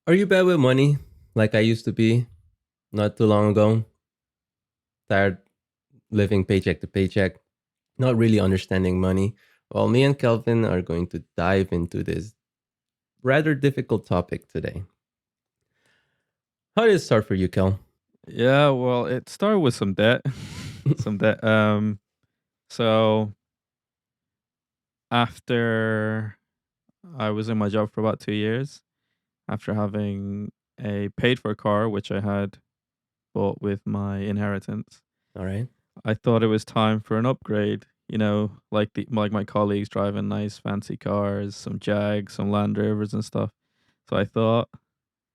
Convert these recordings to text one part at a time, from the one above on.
Are you bad with money like I used to be not too long ago? Tired living paycheck to paycheck, not really understanding money. Well, me and Kelvin are going to dive into this rather difficult topic today. How did it start for you, Kel? Yeah, well, it started with some debt. Some debt. So after I was in my job for about 2 years, after having a paid for car, which I had bought with my inheritance, All right. I thought it was time for an upgrade. Like my colleagues driving nice fancy cars, some Jags, some Land Rovers and stuff. So I thought,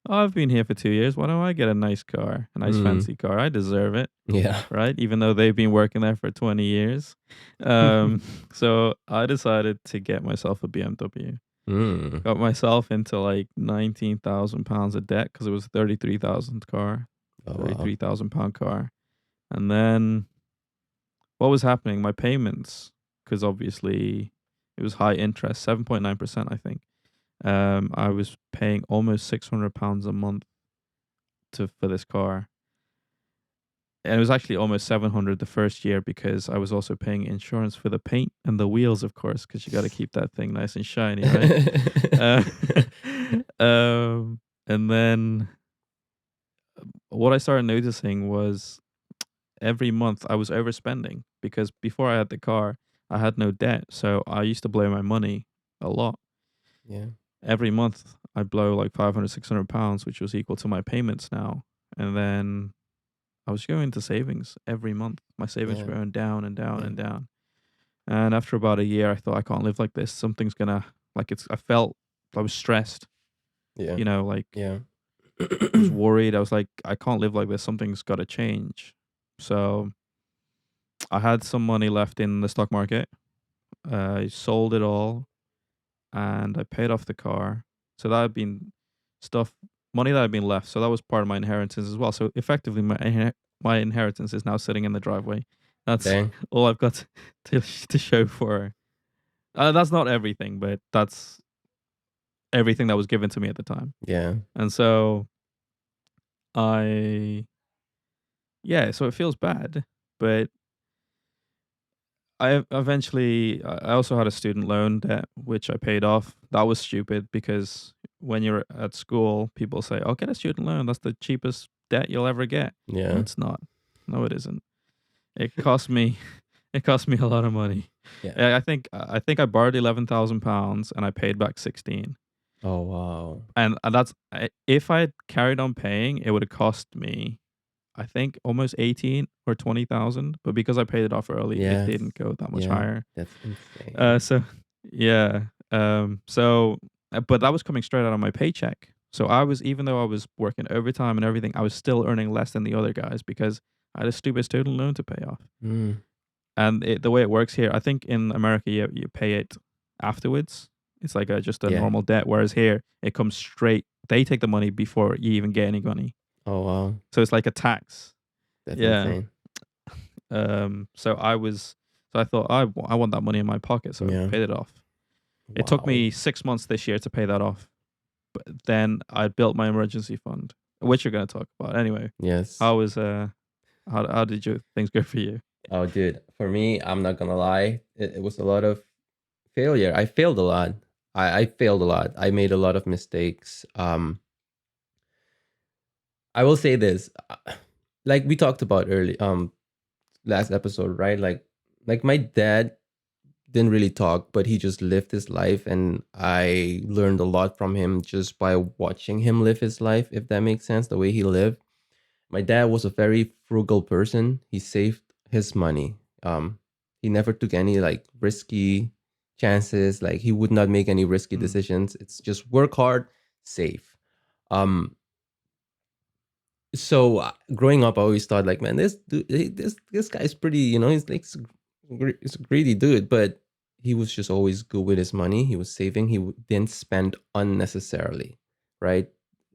oh, I've been here for 2 years. Why don't I get a nice car, a nice Mm, fancy car? I deserve it. yeah. Right? Even though they've been working there for 20 years. Um, so I decided to get myself a BMW. mm, Got myself into like £19,000 of debt because it was 33,000 car, oh, wow. £33,000 car. And then what was happening? My payments, because obviously it was high interest, 7.9%, I think. I was paying almost £600 a month for this car. And it was actually almost 700 the first year because I was also paying insurance for the paint and the wheels, of course, because you got to keep that thing nice and shiny, right? Uh, and then what I started noticing was every month I was overspending because before I had the car, I had no debt. So I used to blow my money a lot. yeah. Every month I blow like 500, £600, which was equal to my payments now. And then I was going into savings every month. My savings Yeah. were going down and down Yeah. and down. And after about a year, I thought I can't live like this. Something's gonna like it's. I felt I was stressed. Yeah. Like Yeah. I was worried. I was like, I can't live like this. Something's got to change. So I had some money left in the stock market. I sold it all and I paid off the car. So that had been stuff, money that had been left. So that was part of my inheritance as well. So effectively, my inheritance is now sitting in the driveway. That's Dang. all I've got to show for. That's not everything, but that's everything that was given to me at the time. Yeah. And so I, yeah, so it feels bad, but I also had a student loan debt, which I paid off. That was stupid because when you're at school, people say, "Oh, get a student loan. That's the cheapest debt you'll ever get." No, Yeah. it's not. No, it isn't. It cost me. It cost me a lot of money. Yeah. I think I borrowed £11,000 and I paid back 16. Oh, wow. And if I had carried on paying, it would have cost me, I think, almost 18 or 20,000. But because I paid it off early, it Yes. didn't go that much Yeah. higher. That's insane. So yeah. But that was coming straight out of my paycheck. So even though I was working overtime and everything, I was still earning less than the other guys because I had a stupid student loan to pay off. Mm. And the way it works here, I think in America, you pay it afterwards. It's like just a Yeah. normal debt, whereas here it comes straight. They take the money before you even get any money, Oh, wow. so it's like a tax. That's Yeah. insane. So I thought I want that money in my pocket, so I Yeah. paid it off. It took Wow. me 6 months this year to pay that off, but then I built my emergency fund, which you're going to talk about anyway. Yes. How was how did your things go for you? Oh, dude. For me, I'm not gonna lie. It was a lot of failure. I failed a lot. I failed a lot. I made a lot of mistakes. I will say this, like we talked about early, last episode, right? Like my dad didn't really talk, but he just lived his life, and I learned a lot from him just by watching him live his life. If that makes sense, the way he lived. My dad was a very frugal person. He saved his money. He never took any like risky chances. Like he would not make any risky Mm. decisions. It's just work hard, save. Um, growing up, I always thought like, man, this guy's pretty. He's like he's a greedy dude, but he was just always good with his money. He was saving. Didn't spend unnecessarily, right?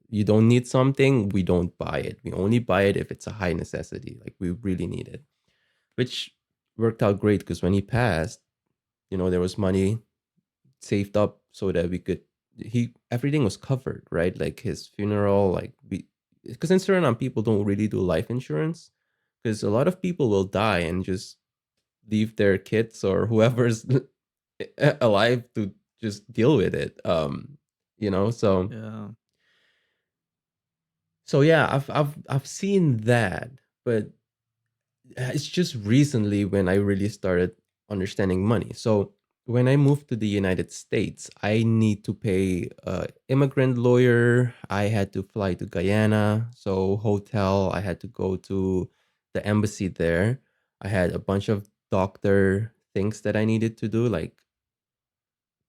You don't need something, we don't buy it. We only buy it if it's a high necessity, like we really need it. Which worked out great because when he passed, there was money saved up so that we could he everything was covered, right? Like his funeral, like because in Suriname people don't really do life insurance because a lot of people will die and just leave their kids or whoever's alive to just deal with it. You know, Yeah. so yeah, I've seen that, but it's just recently when I really started understanding money. So when I moved to the United States, I need to pay a immigrant lawyer. I had to fly to Guyana, so hotel. I had to go to the embassy there. I had a bunch of doctor things that I needed to do, like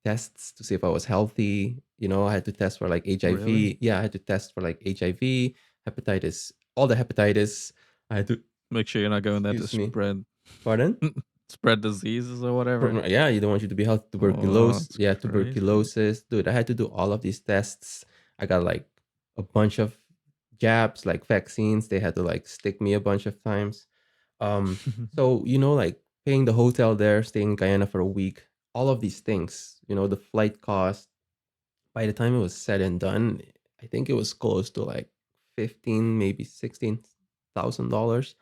tests to see if I was healthy. You know, I had to test for like Really? HIV. Yeah, I had to test for like HIV, hepatitis, all the hepatitis. I had to, Make sure you're not going there to excuse me, spread pardon? spread diseases or whatever. Yeah, you don't want you to be healthy. Oh, Tuberculosis. that's Yeah, crazy. tuberculosis. Dude, I had to do all of these tests. I got like a bunch of jabs, like vaccines. They had to like stick me a bunch of times. Um, so like paying the hotel there, staying in Guyana for a week, all of these things, the flight cost. By the time it was said and done, I think it was close to like 15, maybe $16,000.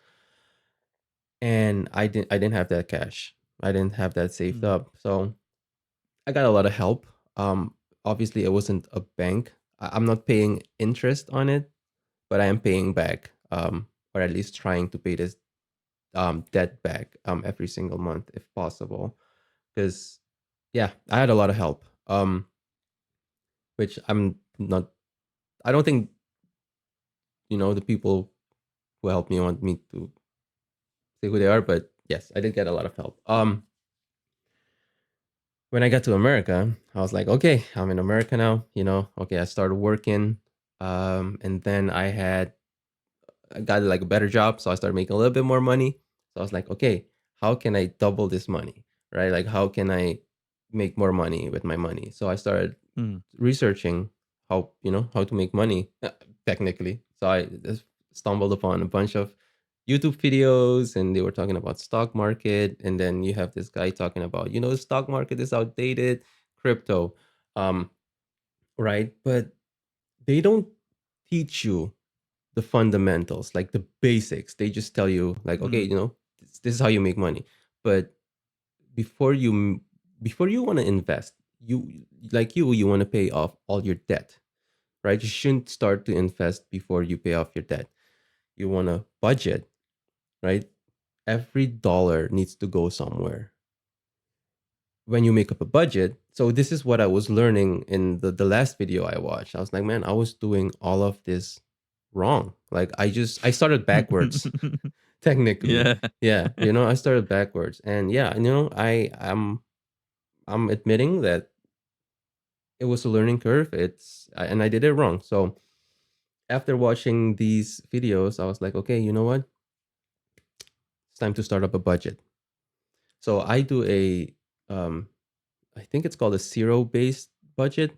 And I didn't have that cash. I didn't have that saved Mm. up. So I got a lot of help. Obviously, it wasn't a bank. I'm not paying interest on it, but I am paying back, or at least trying to pay this debt back every single month if possible. Because yeah, I had a lot of help. Which I'm not. I don't think the people who helped me want me to say who they are, but yes, I did get a lot of help. When I got to America, I was like, okay, I'm in America now. Okay, I started working, and then I got like a better job, so I started making a little bit more money. So I was like, okay, how can I double this money, right? Like, how can I make more money with my money? So I started Mm. researching how to make money technically. So I just stumbled upon a bunch of YouTube videos, and they were talking about stock market, and then you have this guy talking about the stock market is outdated, crypto, um, right? But they don't teach you the fundamentals, like the basics. They just tell you like, okay, Mm. this is how you make money. But before you before you want to invest, you want to pay off all your debt, right? You shouldn't start to invest before you pay off your debt. You want to budget, right? Every dollar needs to go somewhere. When you make up a budget, so this is what I was learning in the last video I watched. I was like, man, I was doing all of this wrong. Like I started backwards technically. Yeah. Yeah, I started backwards. And yeah, I'm admitting that it was a learning curve. And I did it wrong. So after watching these videos, I was like, okay, you know what? It's time to start up a budget. So I do um, I think it's called a zero based budget,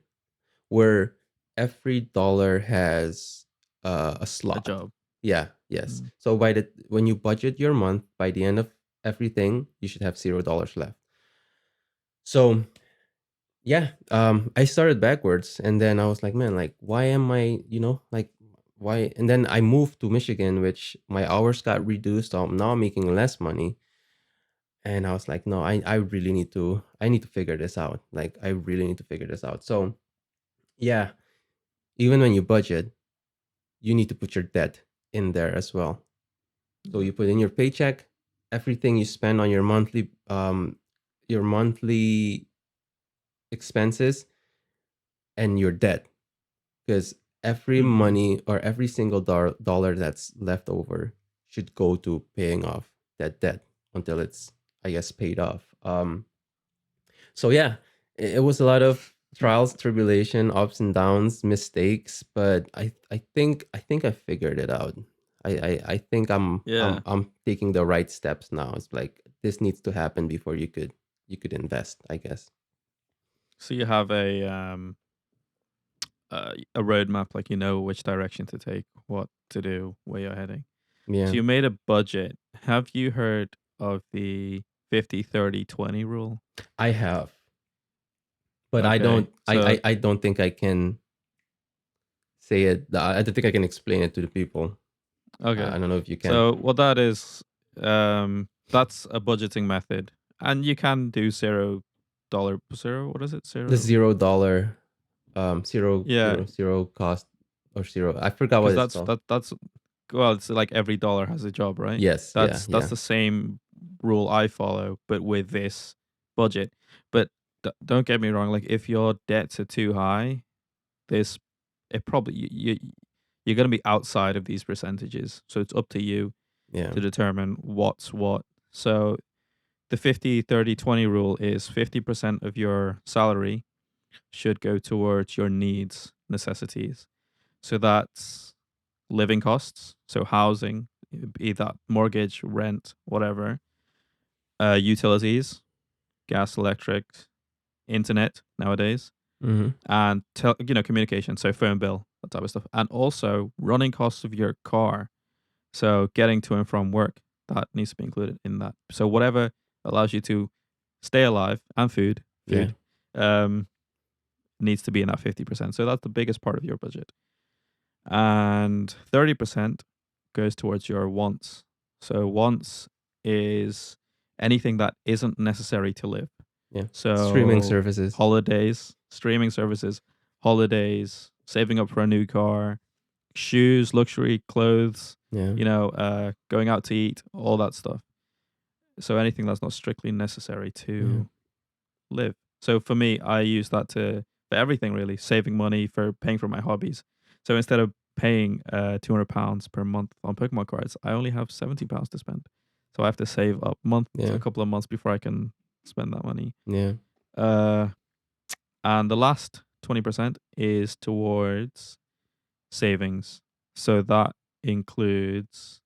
where every dollar has a A slot. job. Yeah, yes. Mm. So when you budget your month, by the end of everything, you should have $0 left. So yeah, I started backwards, and then I was like, man, like, why am I, like, why? And then I moved to Michigan, which my hours got reduced. So now I'm making less money, and I was like, no, I need to figure this out. Like, I really need to figure this out. So yeah, even when you budget, you need to put your debt in there as well. So Yeah. you put in your paycheck, everything you spend on your monthly expenses, and your debt, because every Mm. money or every single dollar that's left over should go to paying off that debt until it's, I guess, paid off. So yeah, it was a lot of trials, tribulation, ups and downs, mistakes, but I think I figured it out. I think I'm I'm Yeah. I'm taking the right steps now. It's like this needs to happen before you could invest, I guess. So you have a roadmap, like you know which direction to take, what to do, where you're heading. So Yeah, you made a budget. Have you heard of the 50/30/20 rule? I have. but I Okay. don't. So I don't think I can say it. I don't think I can explain it to the people. okay. I don't know if you can. So what that is, that's a budgeting method, and you can do $0 zero. What is it? The Zero. $0, zero Yeah, zero zero cost or zero. I forgot what because it's called. that's well, it's like every dollar has a job, right? Yes. Yeah. That's Yeah. the same rule I follow, but with this budget. But don't get me wrong. Like if your debts are too high, this it probably you're going to be outside of these percentages. So it's up to you Yeah. to determine what's what. So the 50-30-20 rule is 50% of your salary should go towards your needs, necessities. So that's living costs, so housing, be that mortgage, rent, whatever, utilities, gas, electric, internet nowadays, Mm-hmm. and communication, so phone bill, that type of stuff, and also running costs of your car, so getting to and from work, that needs to be included in that. So whatever allows you to stay alive and Yeah. food, um, needs to be in that 50%. So that's the biggest part of your budget. And 30% goes towards your wants. So wants is anything that isn't necessary to live. Yeah. Streaming So services. holidays, streaming services, holidays, saving up for a new car, shoes, luxury clothes, Yeah. going out to eat, all that stuff. So anything that's not strictly necessary Yeah. to live. So for me, I use that for everything really, saving money for paying for my hobbies. So instead of paying £200 per month on Pokemon cards, I only have £70 to spend. So I have to save up a Yeah. couple of months before I can spend that money. Yeah. Uh, and the last 20% is towards savings. So that includes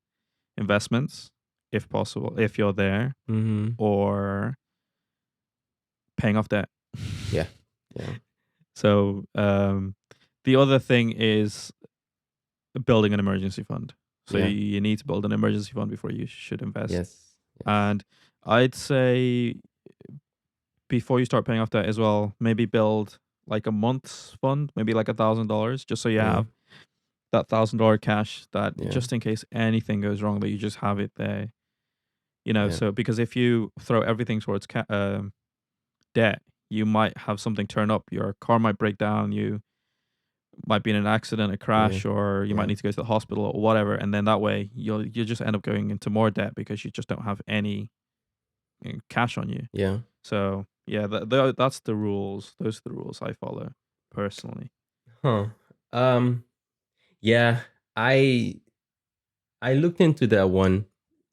investments, if possible, if you're there, Mm-hmm. or paying off debt. Yeah. Yeah. So the other thing is building an emergency fund. So Yeah. you need to build an emergency fund before you should invest. Yes. Yes. And I'd say before you start paying off debt as well, maybe build like a month's fund, maybe like $1,000, just so you Yeah. have that $1,000 cash that Yeah. just in case anything goes wrong, that you just have it there. Yeah. So because if you throw everything towards debt, you might have something turn up. Your car might break down. You might be in an accident, a Yeah. crash, or you might Yeah. need to go to the hospital or whatever. And then that way, you'll just end up going into more debt because you just don't have any cash on you. Yeah. So yeah, that's the rules. Those are the rules I follow personally. Huh. Um. Yeah. I I looked into that one,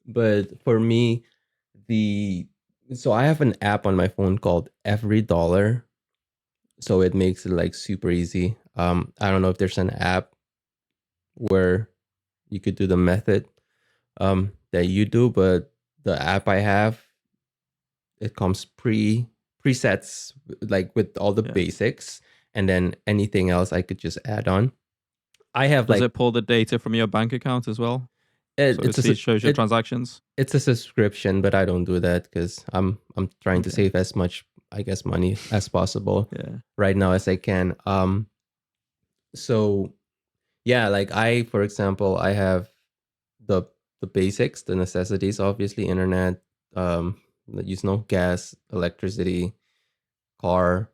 but for me, the so I have an app on my phone called EveryDollar, so it makes it like super easy. I don't know if there's an app where you could do the method that you do, but the app I have, it comes presets, like with all the Yeah. basics, and then anything else I could just add on. I have Does like it pull the data from your bank account as well? So it's it shows your it, transactions. it's a subscription, but I don't do that because I'm trying to Okay. save as much, I guess, money as possible Yeah. right now as I can. So yeah, like for example, I have the the basics, the necessities, obviously, internet, gas, electricity, car,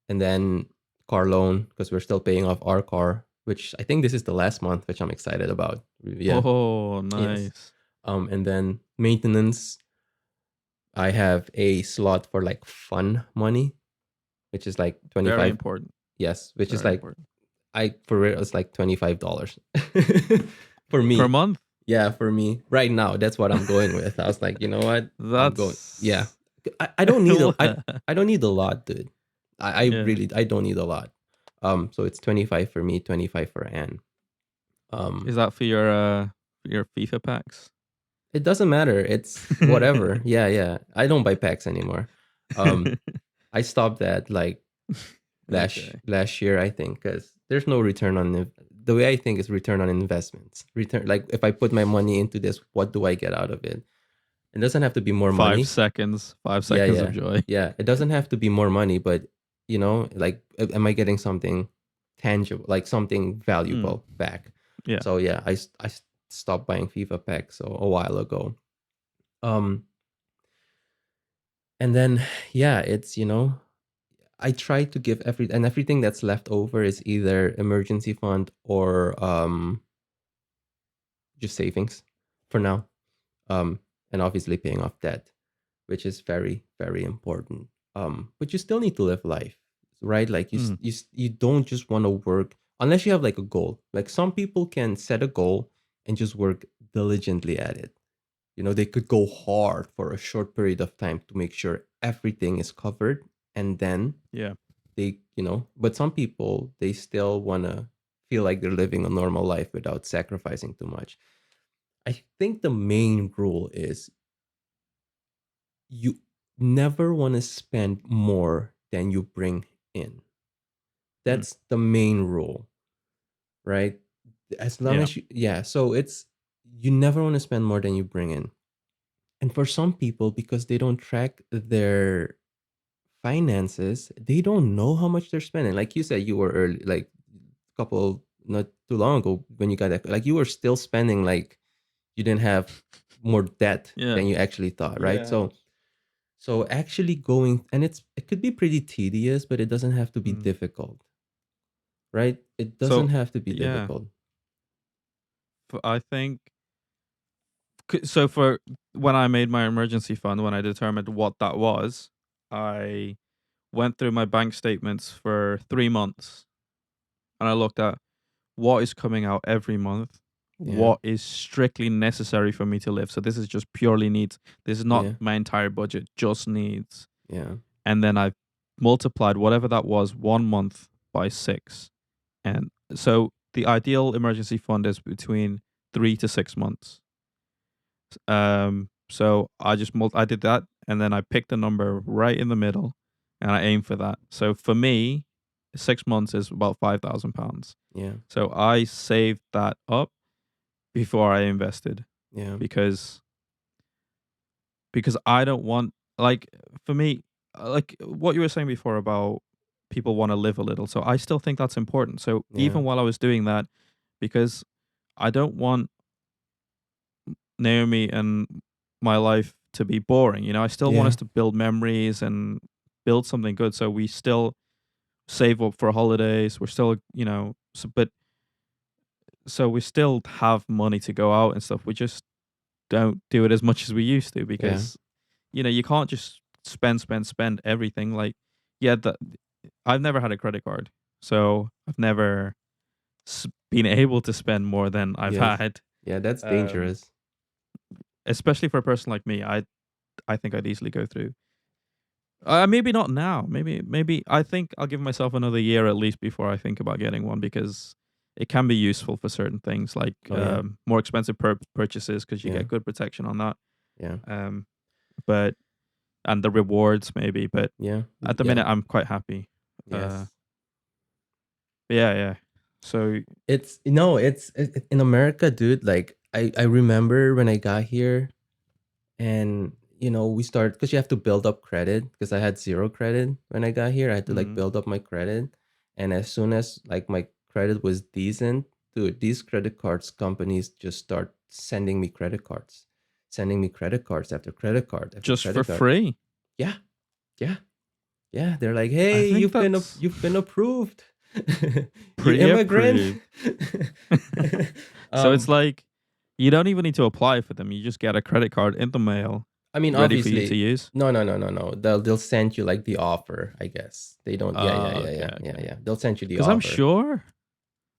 and then car loan because we're still paying off our car, which I think this is the last month, which I'm excited about. Yeah. Oh, Yes. nice. And then maintenance, I have a slot for like fun money, which is like Very 25. important. Yes, which is Very like important. I for real, it's like $25 for Per me. month? Yeah, for me right now, that's what I'm going with. I was like, you know what, I'm going. Yeah, That's I don't need what? I don't need a lot, dude. I Yeah. really I don't need a lot. So it's 25 for me, 25 for Anne. Is Um, that for your FIFA packs? it doesn't matter. It's whatever. Yeah, yeah. I don't buy packs anymore. Um, I stopped that like Okay. last year, I think, because there's no return on the way I think is return on investments. Return, like if I put my money into this, what do I get out of it? It doesn't have to be more Five money. seconds. 5 Yeah, seconds of yeah, joy. yeah. It doesn't have to be more money, but like am I getting something tangible, like something Mm, valuable back? yeah. So yeah, stopped buying FIFA packs a while ago. Um, and then yeah, it's I try to give everything that's left over is either emergency fund or just savings for now. Um, and obviously paying off debt, which is very, very important. But you still need to live life, right? Like Mm, you don't just want to work unless you have like a goal. Like some people can set a goal and just work diligently at it. They could go hard for a short period of time to make sure everything is covered, and then yeah. but some people, they still want to feel like they're living a normal life without sacrificing too much. I think the main rule is you never want to spend more than you bring in. Mm, That's the main rule, right? As long yeah. as yeah, so it's you never want to spend more than you bring in. And for some people, because they don't track their finances, they don't know how much they're spending. Like you said, you were early, like a couple, not too long ago when you got that, like you were still spending like you didn't have more debt Yeah. than you actually thought, right? Yeah. So actually going, and it could be pretty tedious, but it doesn't have to be Mm. difficult, right? It doesn't So have to be yeah, difficult. I think so. For when I made my emergency fund, when I determined what that was, I went through my bank statements for 3 months, and I looked at what is coming out every month, Yeah, what is strictly necessary for me to live. So this is just purely needs. This is not yeah, my entire budget, just needs. yeah, And then I multiplied whatever that was 1 month by 6. And so the ideal emergency fund is between 3 to 6 months. So I did that, and then I picked a number right in the middle, and I aimed for that. So for me, 6 months is about £5,000. yeah, So I saved that up before I invested yeah, because I don't want, like, for me, like what you were saying before about people want to live a little. So I still think that's important. So yeah, even while I was doing that, because I don't want Naomi and my life to be boring. I still want yeah, us to build memories and build something good. So we still save up for holidays. We're still, so we still have money to go out and stuff. We just don't do it as much as we used to yeah, because, you can't just spend everything. Like, yeah, I've never had a credit card. So I've never been able to spend more than I've yes, had. yeah. That's Um, dangerous. Especially for a person like me, I think I'd easily go through. Maybe not now. Maybe I think I'll give myself another year at least before I think about getting one because it can be useful for certain things like Oh yeah, more expensive purchases because you yeah, get good protection on that. yeah, Um, but and the rewards maybe. But yeah, at the yeah. minute, I'm quite happy. Uh, Yes. yeah, yeah. So It's no, in America, dude. Like I remember when I got here, and we start because you have to build up credit because I had zero credit when I got here. I had to like mm, build up my credit, and as soon as like my credit was decent, dude, these credit cards companies just start sending me credit cards after credit card after just for credit card. free, Yeah, yeah, yeah. They're like, I hey, think that's you've been approved, you immigrant. pre-approved. So it's um, like you don't even need to apply for them. You just get a credit card in the mail, I mean, ready for you to obviously, use. no, no, no, no, no. They'll send you like the offer. I guess they don't. Yeah, yeah, yeah, Okay, yeah, yeah, okay. yeah. They'll send you the Because offer.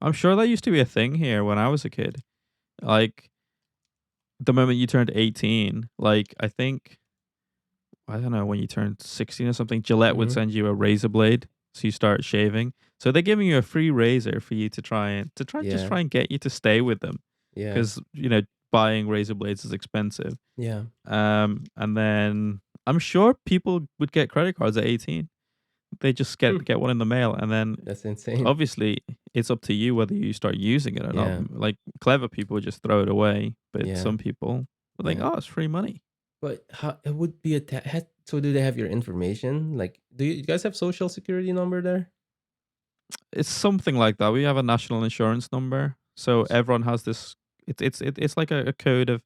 I'm sure that used to be a thing here when I was a kid. Like the moment you turned 18, like I don't know when you turned 16 or something, Gillette would Hmm. send you a razor blade, so you start shaving. So they're giving you a free razor for you to just Yeah, try and get you to stay with them, yeah, because buying razor blades is expensive. yeah. And then I'm sure people would get credit cards at 18. They just Hmm. get one in the mail, and then That's insane. obviously it's up to you whether you start using it or not. Yeah, Like clever people just throw it away, but yeah, some people are like, yeah. "Oh, it's free money." But how it would be So do they have your information? Like, do you guys have social security number there? It's something like that. We have a national insurance number, so S- everyone has this. It's like a code of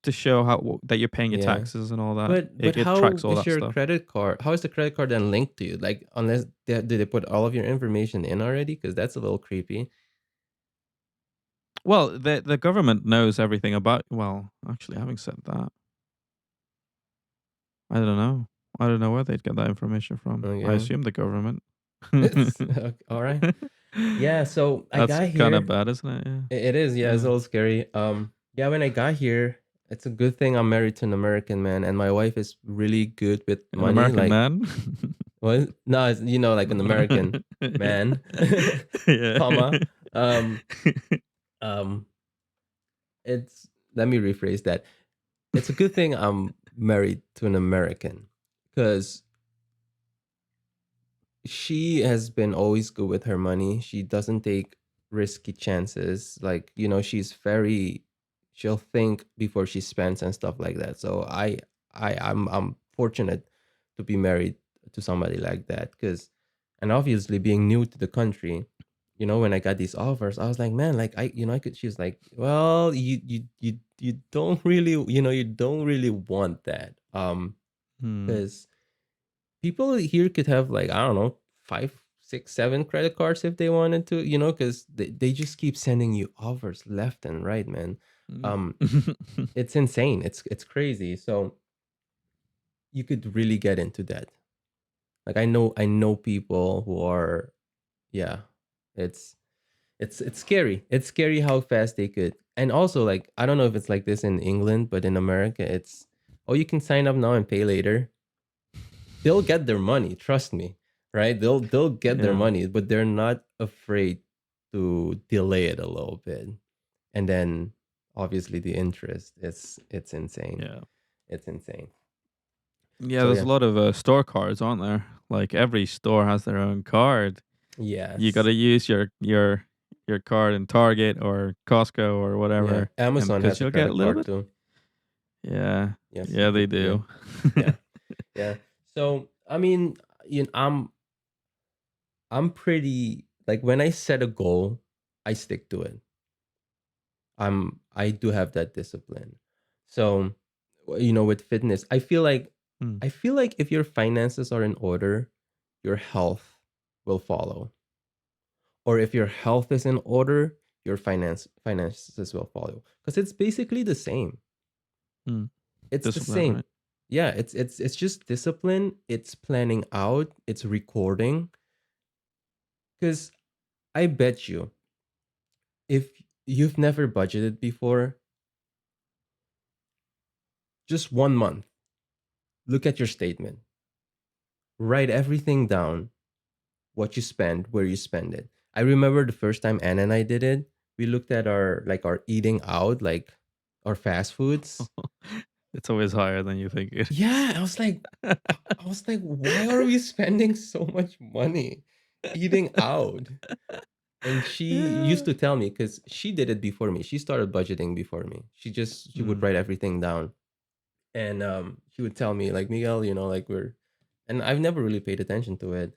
to show that you're paying your Yeah. taxes and all that. But It how tracks all is that your stuff. credit card? How is the credit card then linked to you? Like, unless did they put all of your information in already? Because that's a little creepy. Well, the government knows everything about. Well, actually, having said that, I don't know. I don't know where they'd get that information from. I Okay. assume the government. It's okay, all right. Yeah. So I That's got kind of here. bad, isn't it? Yeah. It is. Yeah. It's a Yeah. little scary. Yeah. When I got here, it's a good thing I'm married to an American man, and my wife is really good with An money. American Like, man. well, no, it's, like an American man, Yeah. comma. Um, um, it's let me rephrase that. It's a good thing I'm married to an American because she has been always good with her money. She doesn't take risky chances. Like, she'll think before she spends and stuff like that. So I'm fortunate to be married to somebody like that because, and obviously being new to the country, when I got these offers, I was like, man, like I could. She was like, well, you don't really, you don't really want that, Hmm. because people here could have, like, I don't know, 5, 6, 7 credit cards if they wanted to, because they just keep sending you offers left and right, man. Mm. um it's insane, it's crazy. So you could really get into that. Like, I know people who are, yeah, it's it's scary. It's scary how fast they could. And also, like, I don't know if it's like this in England, but in America it's, oh, you can sign up now and pay later. They'll get their money, trust me, right? They'll get their Yeah. money, but they're not afraid to delay it a little bit. And then obviously the interest, it's insane. Yeah. It's insane. Yeah, So there's yeah. a lot of store cards, aren't there? Like every store has their own card. You got Yes. to use your card in Target or Costco or Yeah. whatever, and Amazon because has a you'll get a credit little card bit. too. Yeah, Yes, yeah, you they could, yeah. do. Yeah. Yeah. So I mean, I'm pretty, like, when I set a goal, I stick to it. I do have that discipline. So, with fitness, Mm, I feel like if your finances are in order, your health will follow. Or if your health is in order, your finances will follow. Because it's basically the same. mm. It's the Discipline, same. right? Yeah, it's just discipline, it's planning out, it's recording. Because I bet you, if you've never budgeted before, just 1 month, look at your statement, write everything down, what you spend, where you spend it. I remember the first time Anna and I did it, we looked at our eating out, like our fast foods. It's always higher than you think it is. Yeah, I was like, why are we spending so much money eating out? And she used Yeah. to tell me, because she did it before me. She started budgeting before me. She would Mm, write everything down. And she would tell me, like, Miguel, like, and I've never really paid attention to it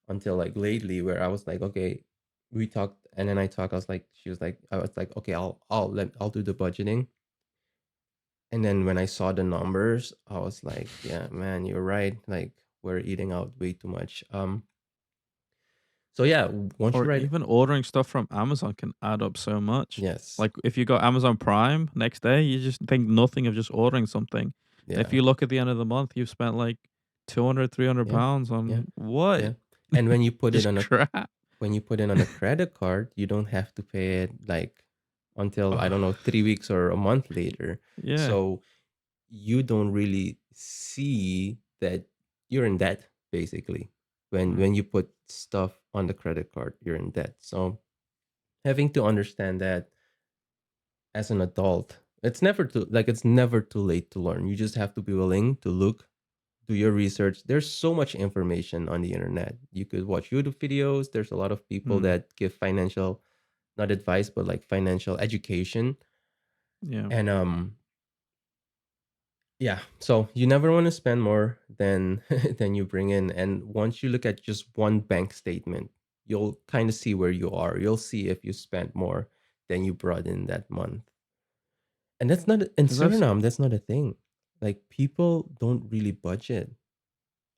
until, like, lately, where I was like, okay, we talked, and then I talked. I was like, okay, I'll do the budgeting. And then when I saw the numbers, I was like, yeah, man, you're right. Like, we're eating out way too much. So yeah, once you or write, even ordering stuff from Amazon can add up so much. yes, Like if you got Amazon Prime next day, you just think nothing of just ordering something. And if yeah, you look at the end of the month, you've spent like 200, 300 yeah, pounds yeah, on what? yeah. And Just crap. when you put it on a credit card, you don't have to pay it, like, until, I don't know, Ugh. 3 weeks or a month later. Yeah. So you don't really see that you're in debt, basically. When Mm. you put stuff on the credit card, you're in debt. So having to understand that as an adult, it's never too late to learn. You just have to be willing to look, do your research. There's so much information on the internet. You could watch YouTube videos. There's a lot of people Mm. that give financial, not advice, but like financial education. Yeah. And Yeah. So you never want to spend more than than you bring in. And once you look at just one bank statement, you'll kind of see where you are. You'll see if you spent more than you brought in that month. And that's not in Because Suriname, that's not a thing. Like people don't really budget.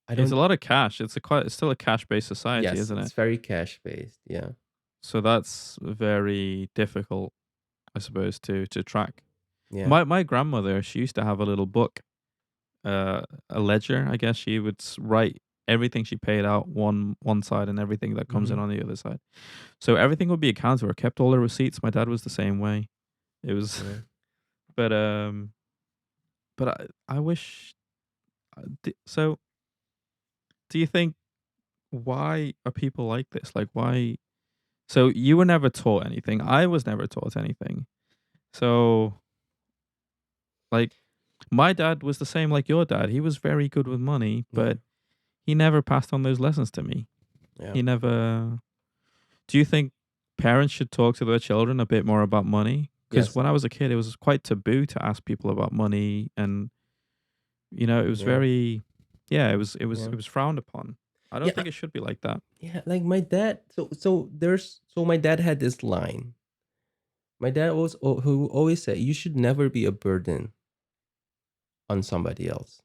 I it's a don't lot of cash. It's still a cash based society, yes, isn't it's it? very cash based. Yeah. So that's very difficult, I suppose, to track. Yeah. My grandmother, she used to have a little book, a ledger, I guess. She would write everything she paid out one side and everything that comes in Mhm. on the other side. So everything would be accounted for. Kept all the receipts. My dad was the same way. It was, Yeah. but I wish. So, do you think why are people like this? Like, why? So you were never taught anything. I was never taught anything. So, like, my dad was the same like your dad. He was very good with money, Yeah. but he never passed on those lessons to me. Yeah. He never. Do you think parents should talk to their children a bit more about money? Because Yes. when I was a kid, it was quite taboo to ask people about money, and it was Yeah. very, yeah, Yeah. it was frowned upon. I don't Yeah. think it should be like that. Yeah, like my dad. So my dad had this line. My dad was who always said, "You should never be a burden on somebody else,"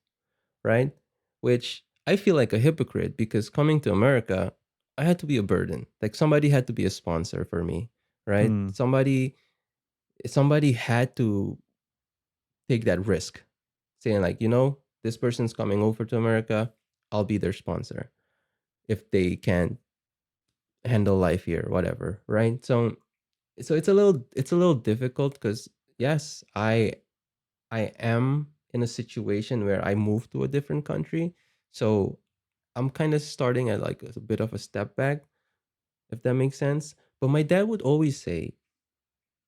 right? Which I feel like a hypocrite because coming to America, I had to be a burden. Like somebody had to be a sponsor for me, right? Hmm. Somebody had to take that risk, saying like, this person's coming over to America, I'll be their sponsor if they can't handle life here, whatever, right? So it's a little difficult because yes, I am in a situation where I moved to a different country, so I'm kind of starting at like a bit of a step back, if that makes sense. But my dad would always say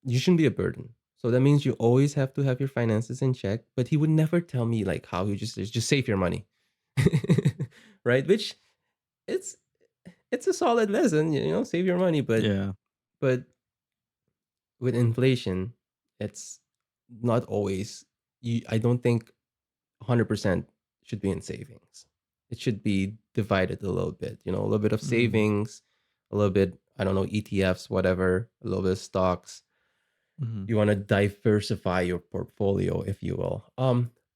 you shouldn't be a burden. So that means you always have to have your finances in check. But he would never tell me like how he just save your money, right? Which it's it's a solid lesson, save your money. Yeah. But with inflation, it's not always. I don't think 100% should be in savings. It should be divided a little bit. A little bit of Hmm. savings, a little bit, I don't know, ETFs, whatever, a little bit of stocks. Hmm. You want to diversify your portfolio, if you will.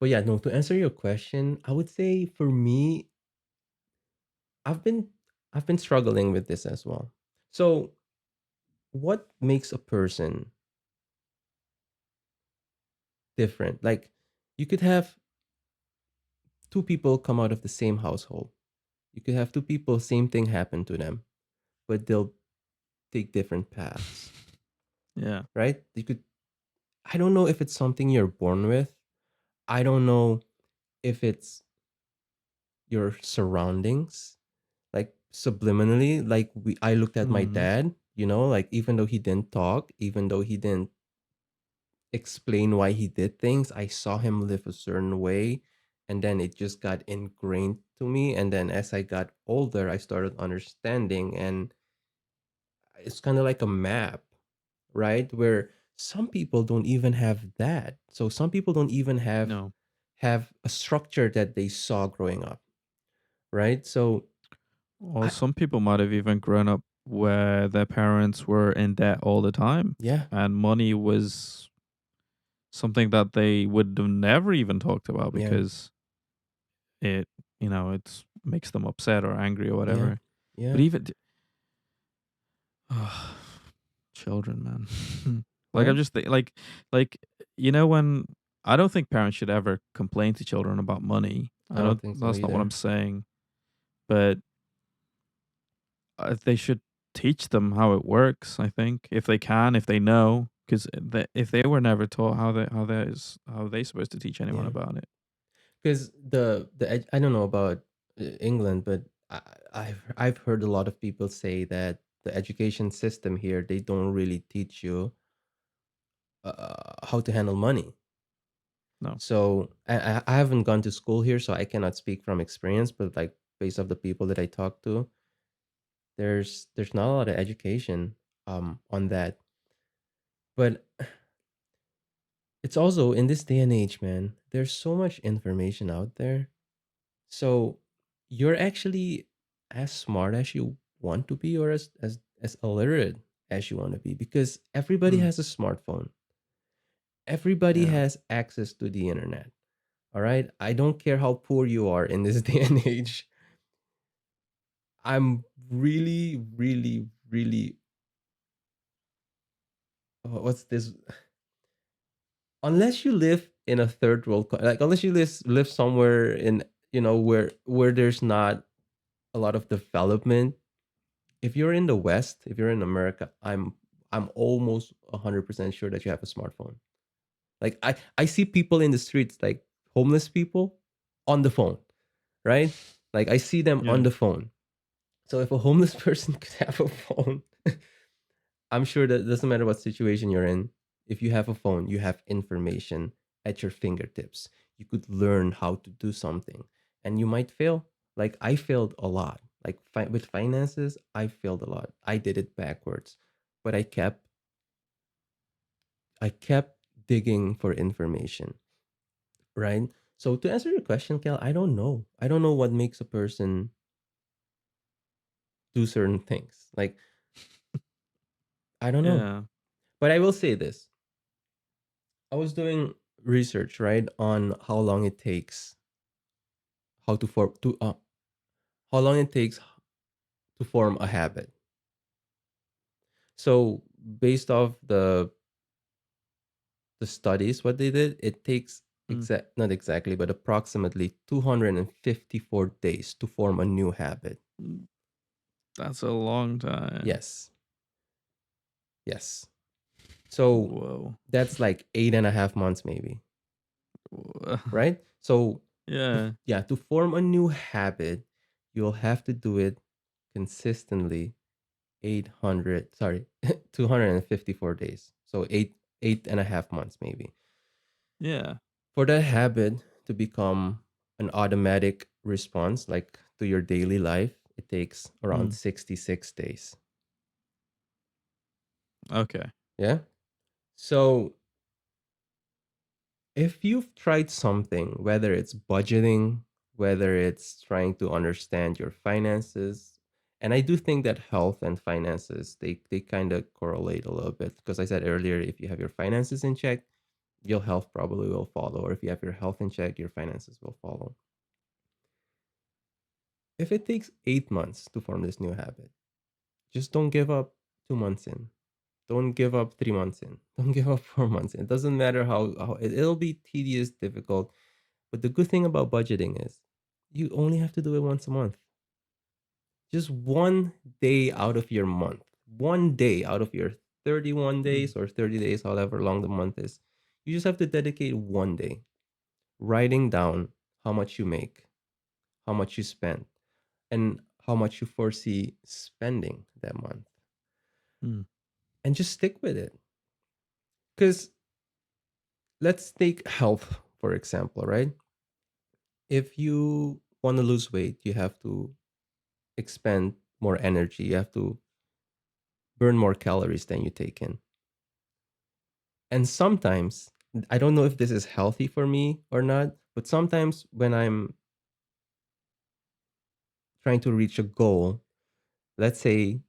But yeah, no, to answer your question, I would say for me, I've been I've been struggling with this as well. So, what makes a person different? Like, you could have two people come out of the same household. You could have two people, same thing happen to them, but they'll take different paths, Yeah. right? I don't know if it's something you're born with. I don't know if it's your surroundings, like subliminally. Like I looked at my Hmm. dad, like even though he didn't talk, even though he didn't explain why he did things, I saw him live a certain way. And then it just got ingrained to me. And then as I got older, I started understanding. And it's kind of like a map, right? Where some people don't even have that. So some people don't even No. have a structure that they saw growing up, right? So Or I some people might have even grown up where their parents were in debt all the time, yeah, and money was something that they would have never even talked about yeah, because it, it makes them upset or angry or yeah, whatever. But yeah, even children, man. Like yeah. I'm just like when I don't think parents should ever complain to children about money. I I don't don't. think so That's not what I'm either. saying. But they should teach them how it works. I think if they can, if they know, because if they were never taught how they supposed to teach anyone Yeah, about it. because I don't know about England, but I've heard a lot of people say that the education system here they don't really teach you how to handle money. No. So I haven't gone to school here, so I cannot speak from experience. But like based off the people that I talk to, there's not a lot of education on that. But it's also in this day and age, man, there's so much information out there. So you're actually as smart as you want to be, or as illiterate as you want to be, because everybody Mm, has a smartphone. Everybody yeah. has access to the internet. All right. I don't care how poor you are in this day and age. I'm really, really, really. What's this? Unless you live in a third world, like unless you live somewhere in, where there's not a lot of development. If you're in the West, if you're in America, I'm almost 100% sure that you have a smartphone. Like I see people in the streets, like homeless people, on the phone, right? Like I see them on Yeah. the phone. So if a homeless person could have a phone, I'm sure that it doesn't matter what situation you're in. If you have a phone, you have information at your fingertips. You could learn how to do something, and you might fail. Like I failed a lot. Like with finances, I failed a lot. I did it backwards, but I kept digging for information, right? So to answer your question, Kel, I don't know. I don't know what makes a person do certain things. Like I don't know. Yeah. But I will say this. I was doing research, right, on how to form to how long it takes to form a habit. So based off the studies, what they did, it takes Mm, not exactly, but approximately 254 days to form a new habit. mm, that's a long time. Yes, yes. So Whoa. that's like 8.5 months, maybe, Wha- right? So yeah. yeah, to form a new habit, you'll have to do it consistently 800, sorry, 254 days. So eight and a half months, maybe. Yeah. For that habit to become an automatic response, like to your daily life, it takes around Mm, 66 days. okay. Yeah. So if you've tried something, whether it's budgeting, whether it's trying to understand your finances, and I do think that health and finances, they kind of correlate a little bit, because I said earlier, if you have your finances in check, your health probably will follow, or if you have your health in check, your finances will follow. If it takes 8 months to form this new habit, just don't give up 2 months in. Don't give up 3 months in. Don't give up 4 months in. It doesn't matter how it'll be tedious, difficult. But the good thing about budgeting is you only have to do it once a month. Just one day out of your month. One day out of your 31 Mm, days or 30 days, however long the month is. You just have to dedicate one day writing down how much you make, how much you spend, and how much you foresee spending that month. mm, And just stick with it. Because let's take health, for example, right? If you want to lose weight, you have to expend more energy. You have to burn more calories than you take in. And sometimes, I don't know if this is healthy for me or not, but sometimes when I'm trying to reach a goal, let's say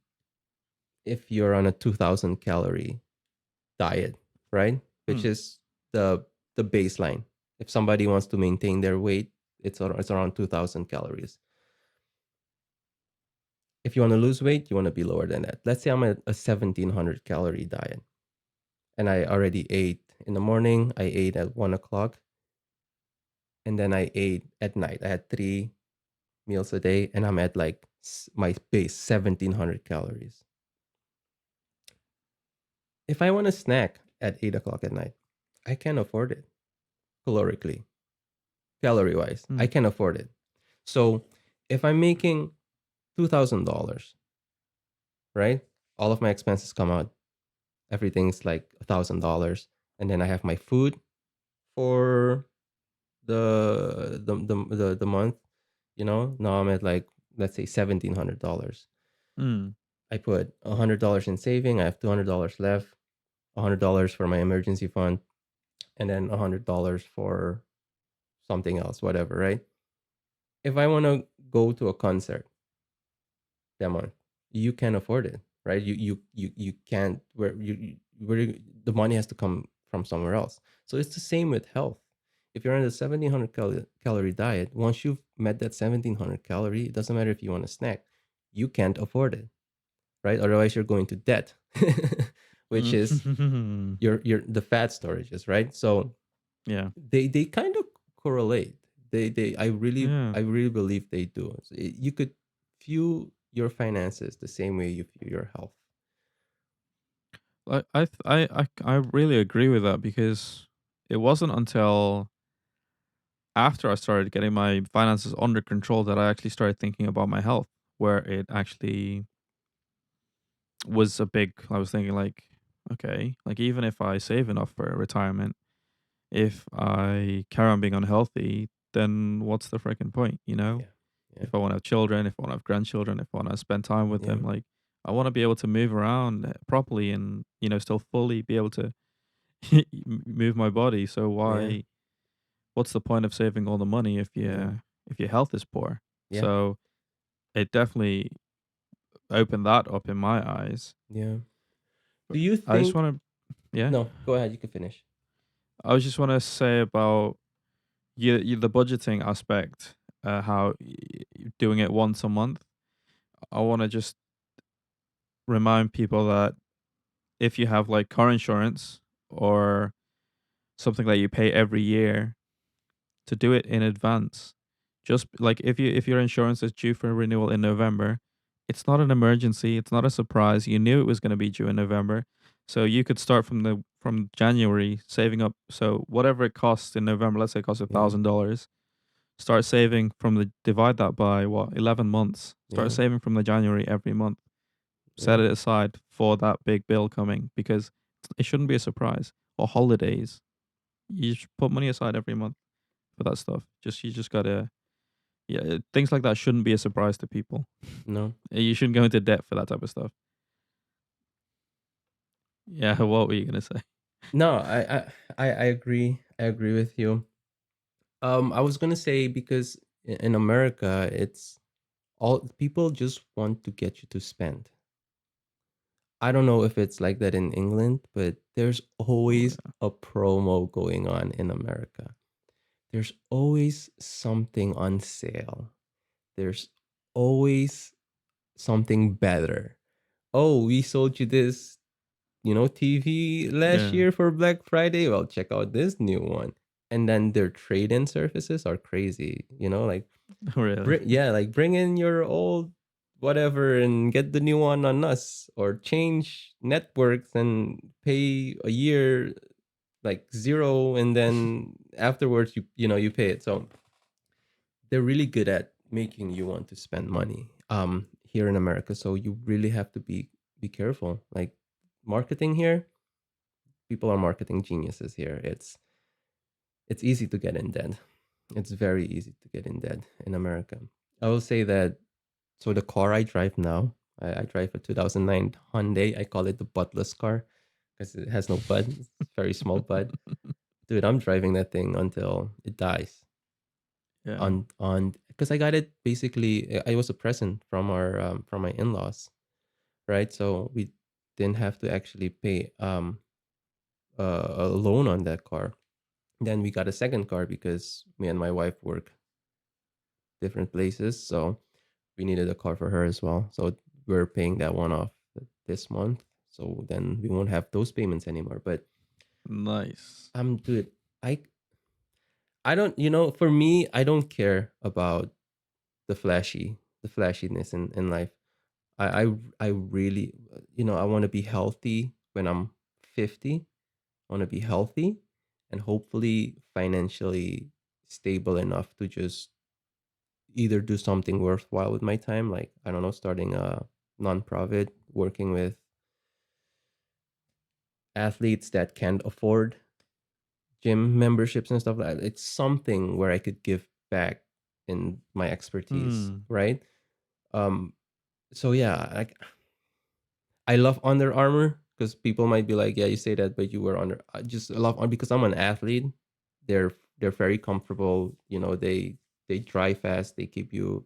if you're on a 2000 calorie diet, right? Which mm, is the the baseline. If somebody wants to maintain their weight, it's around 2000 calories. If you want to lose weight, you want to be lower than that. Let's say I'm at a 1700 calorie diet and I already ate in the morning, I ate at 1 o'clock, and then I ate at night. I had 3 meals a day, and I'm at like my base 1700 calories. If I want a snack at 8 o'clock at night, I can afford it calorically, calorie wise. I mm, can afford it. So if I'm making $2,000, right? All of my expenses come out. Everything's like $1,000, and then I have my food for the month. Now I'm at like, let's say, $1,700. mm, I put $100 in saving. I have $200 left. $100 for my emergency fund. and then $100 for something else, whatever, right? If I want to go to a concert that month, you can't afford it, right? You can't the money has to come from somewhere else. So it's the same with health. If you're on a 1700 calorie diet, once you've met that 1700 calorie, it doesn't matter if you want a snack, you can't afford it, right? Otherwise, you're going to debt, which is Mm. your the fat storages, right? So Yeah. they kind of correlate. They Yeah. I really believe they do. So you could view your finances the same way you view your health. I really agree with that because it wasn't until after I started getting my finances under control that I actually started thinking about my health, where it actually was a big. I was thinking like, okay, like even if I save enough for retirement, if I carry on being unhealthy, then what's the freaking point, you know? Yeah, yeah, If I want to have children, if I want to have grandchildren, if I want to spend time with them, yeah, like I want to be able to move around properly and still fully be able to move my body. So yeah, why? What's the point of saving all the money yeah, if your health is poor? yeah, So it definitely opened that up in my eyes. yeah. But Do you I just think? want to, yeah, No, go ahead. You can finish. I just want to say about the budgeting aspect, how doing it once a month. I want to just remind people that if you have like car insurance or something that you pay every year, to do it in advance. Just like if your insurance is due for renewal in November, it's not an emergency, it's not a surprise. You knew it was going to be due in November. So you could start from January saving up. So whatever it costs in November, let's say it costs Yeah, $1,000, start saving from the divide that by what, 11 months. Start yeah, saving from the January every month. Set yeah, it aside for that big bill coming because it shouldn't be a surprise. Or holidays. You should put money aside every month for that stuff. You just gotta, yeah, things like that shouldn't be a surprise to people. no, You shouldn't go into debt for that type of stuff. Yeah, what were you gonna say? no. I agree. I agree with you. I was gonna say because in America, it's all people just want to get you to spend. I don't know if it's like that in England, but there's Oh always yeah, a promo going on in America. There's always something on sale. There's always something better. Oh, we sold you this, TV last yeah, year for Black Friday. Well, check out this new one. And then their trade-in services are crazy, like really. bring in your old whatever and get the new one on us, or change networks and pay a year like zero, and then afterwards you pay it. So they're really good at making you want to spend money here in America. So you really have to be careful. Like marketing here, people are marketing geniuses here. It's easy to get in debt. It's very easy to get in debt in America. I will say that. So the car I drive now, I drive a 2009 Hyundai. I call it the buttless car because it has no butt. It's very small butt. Dude, I'm driving that thing until it dies. Yeah. On because I got it basically. I was a present from my in laws, right? So we didn't have to actually pay a loan on that car. Then we got a second car because me and my wife work different places, so we needed a car for her as well. So we're paying that one off this month. So then we won't have those payments anymore. But Nice. dude, I I don't for me, I don't care about the flashiness in life. I really I want to be healthy when I'm 50. I want to be healthy and hopefully financially stable enough to just either do something worthwhile with my time, like I don't know, starting a nonprofit, working with athletes that can't afford gym memberships and stuff like that. It's something where I could give back in my expertise, Hmm. right? Um, so yeah, I love Under Armour. because people might be like, yeah, you say that, but you were under just a lot on because I'm an athlete. They're they're very comfortable. They dry fast. They keep you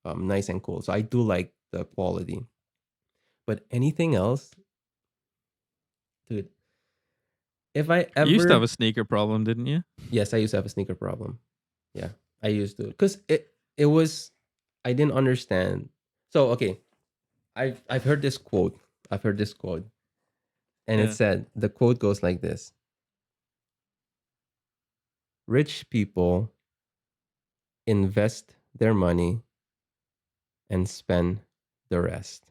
nice and cool. So I do like the quality. But anything else, dude, if I You used to have ever, a sneaker problem, didn't you? yes, I used to have a sneaker problem. Yeah, I used to, because it was, I didn't understand. So okay, I've heard this quote. I've heard this quote, and it Yeah. said the quote goes like this: Rich people invest their money and spend the rest.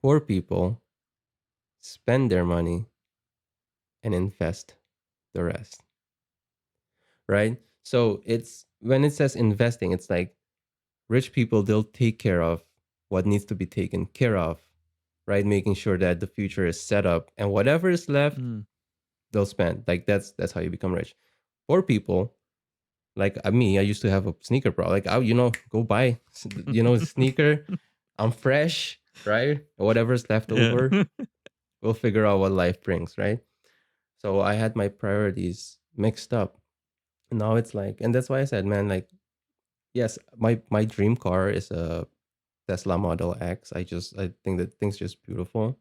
Poor people spend their money and invest the rest. Right? So it's when it says investing, it's like rich people, they'll take care of what needs to be taken care of, right? Making sure that the future is set up, and whatever is left, Mm. they'll spend. Like that's how you become rich. Poor people, like me, I used to have a sneaker problem. Like I, go buy, a sneaker. I'm fresh, right? Whatever's left Yeah. over, we'll figure out what life brings, right? So I had my priorities mixed up. And now it's like, and that's why I said, man, like, yes, my dream car is a Tesla Model X. I think that thing's just beautiful. Is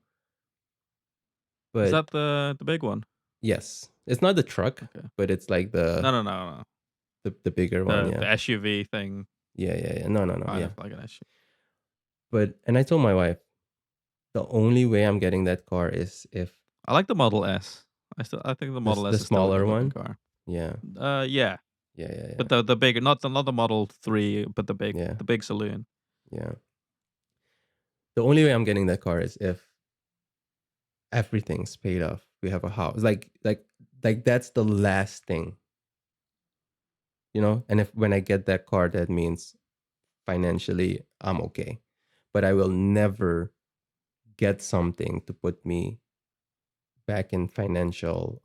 But that the big one? yes, it's not the truck, Okay. but it's like No, no, no, no. the bigger one. The Yeah, SUV thing, yeah, yeah, yeah. No, no, no. kind Yeah, of like an SUV. but and I told my wife the only way I'm getting that car is if I like the Model S. I think the Model the S is still a smaller good looking one. car. Yeah, Yeah, yeah, yeah, but yeah, the bigger, not the Model 3, but yeah, the big saloon. yeah. The only way I'm getting that car is if everything's paid off. We have a house. Like that's the last thing, And if when I get that car, that means financially I'm okay. But I will never get something to put me back in financial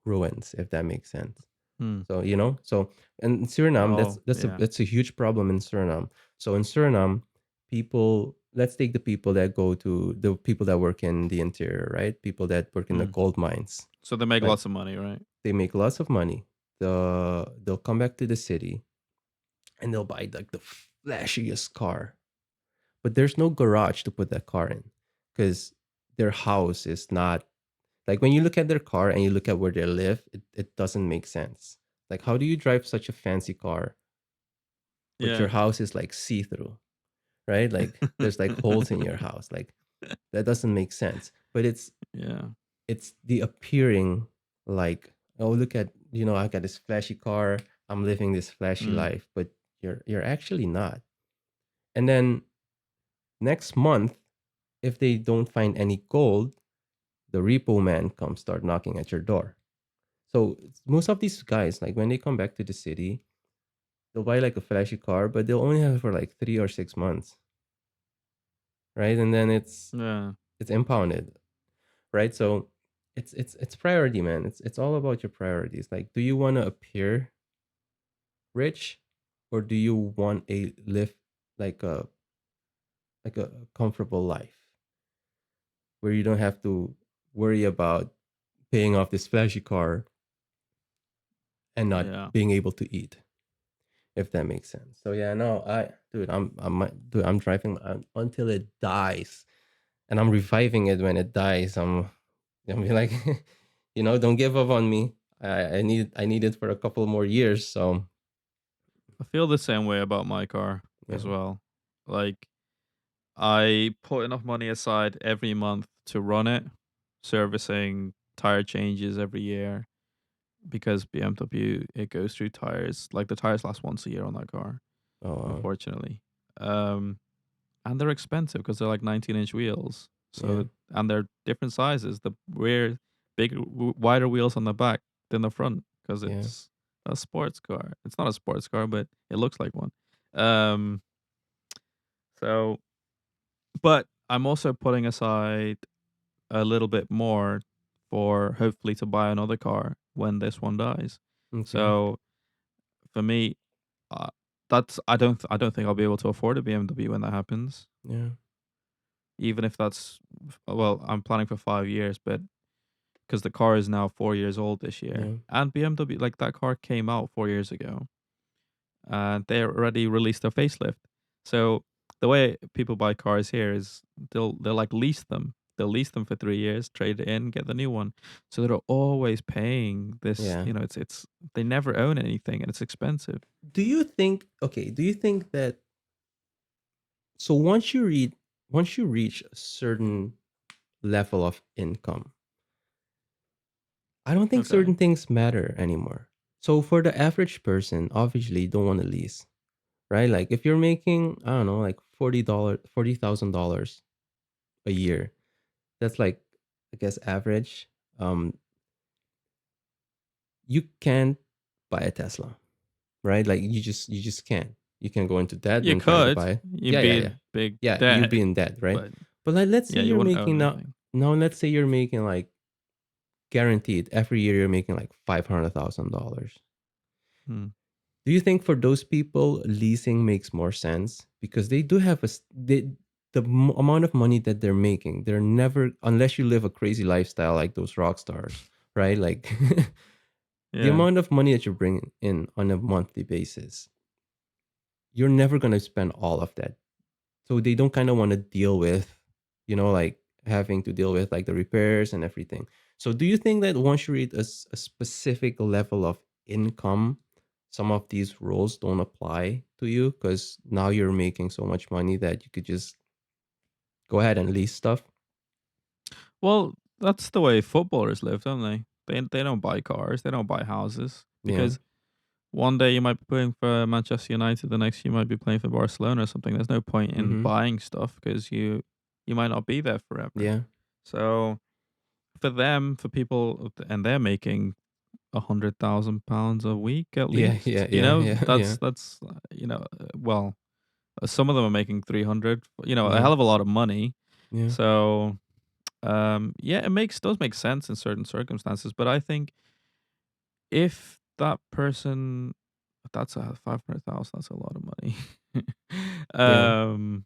ruins, if that makes sense. Hmm. So so in Suriname, Oh, yeah. that's a huge problem in Suriname. So in Suriname, people, let's take the people that work in the interior, right? People that work in the Hmm. gold mines, So they make right? lots of money, right? They make lots of money. They'll come back to the city and they'll buy like the flashiest car, but there's no garage to put that car in because their house is not, like, when you look at their car and you look at where they live, it doesn't make sense. Like, how do you drive such a fancy car, but your Yeah. house is like see through, right? Like, there's like holes in your house. Like, that doesn't make sense. But Yeah. it's the appearing, like, oh, look at, I got this flashy car. I'm living this flashy Mm. life, but you're actually not. And then next month, if they don't find any gold, the repo man comes start knocking at your door. So most of these guys, like when they come back to the city, they'll buy like a flashy car, but they'll only have it for like 3 or 6 months, right? And then Yeah. it's impounded, right? So it's priority, man. It's all about your priorities. Like, do you want to appear rich, or do you want a live like a comfortable life where you don't have to worry about paying off this flashy car and not Yeah. being able to eat, if that makes sense. So yeah, no, dude, I'm driving until it dies, and I'm reviving it when it dies. I'm be like, don't give up on me. I need it for a couple more years. So I feel the same way about my car as yeah, well. Like, I put enough money aside every month to run it, servicing, tire changes every year, because BMW, it goes through tires. Like, the tires last once a year on that car, oh unfortunately. Um, and they're expensive because they're like 19-inch wheels. yeah, And they're different sizes. The rear, wider wheels on the back than the front because yeah, it's a sports car. It's not a sports car, but it looks like one. Um, so, but I'm also putting aside a little bit more for hopefully to buy another car when this one dies. okay, So for me, uh, I don't think I'll be able to afford a BMW when that happens. yeah. even if that's well, I'm planning for 5 years, but because the car is now 4 years old this year, Yeah. and BMW, like that car came out 4 years ago, and they already released their facelift. So the way people buy cars here is they'll like lease them. They'll lease them for 3 years, trade it in, get the new one. So they're always paying this. Yeah. It's they never own anything, and it's expensive. Do you think that so once you reach a certain level of income, I don't think Okay. certain things matter anymore. So for the average person, obviously you don't want to lease, right? Like if you're making, I don't know, like $40,000 a year, that's like, I guess, average. Um, you can't buy a Tesla, right? Like you just can't. You can go into debt You and try to could. buy. You'd Yeah, be yeah, yeah. in big Yeah, you debt, be in debt, right? but But like let's say yeah, you you're wouldn't own making now anything. now let's say you're making like guaranteed every year you're making like $500,000. Hmm. Do you think for those people leasing makes more sense because they do have amount of money that they're making, they're never, unless you live a crazy lifestyle like those rock stars, right? Like the Yeah. amount of money that you're bringing in on a monthly basis, you're never going to spend all of that. So they don't kind of want to deal with, like having to deal with like the repairs and everything. So do you think that once you reach a specific level of income, some of these rules don't apply to you because now you're making so much money that you could just go ahead and lease stuff? Well, that's the way footballers live, don't they? They don't buy cars, they don't buy houses Yeah. because one day you might be playing for Manchester United, the next you might be playing for Barcelona or something. There's no point in Mm-hmm. buying stuff because you might not be there forever. Yeah. So for them, for people, and they're making £100,000 a week at Yeah. least. Yeah. Yeah. Yeah. Yeah. That's well, some of them are making 300. A Yeah. hell of a lot of money. Yeah. So yeah, it makes does make sense in certain circumstances, but I think if that person that's a 500,000, that's a lot of money. Yeah. um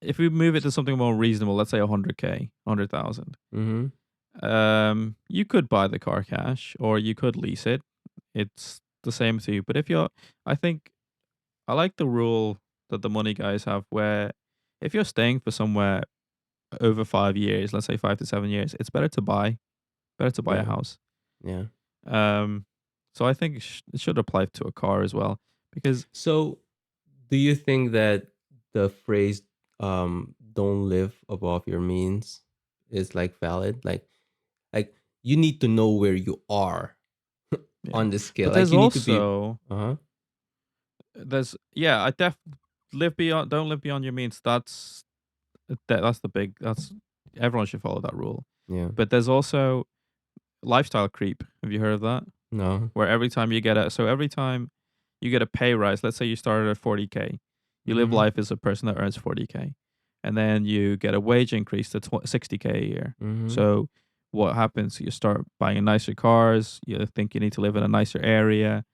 if we move it to something more reasonable, let's say 100K, 100,000. Mm-hmm. You could buy the car cash or you could lease it. It's the same to you. But if you're I think I like the rule that the money guys have where if you're staying for somewhere over 5 years, let's say 5 to 7 years, it's better to buy a Yeah. house. Yeah. Um, so I think it should apply to a car as well because So do you think that the phrase don't live above your means is like valid? Like you need to know where you are yeah. on the scale. But Like there's you need to be also uh-huh. there's yeah, I def live beyond don't live beyond your means. That's the big that's everyone should follow that rule. Yeah. But there's also lifestyle creep. Have you heard of that? No. Where every time you get a pay rise, let's say you started at 40K, you live Mhm. life as a person that earns 40K, and then you get a wage increase to 60K a year. Mhm. So what happens? You start buying nicer cars. You think you need to live in a nicer area,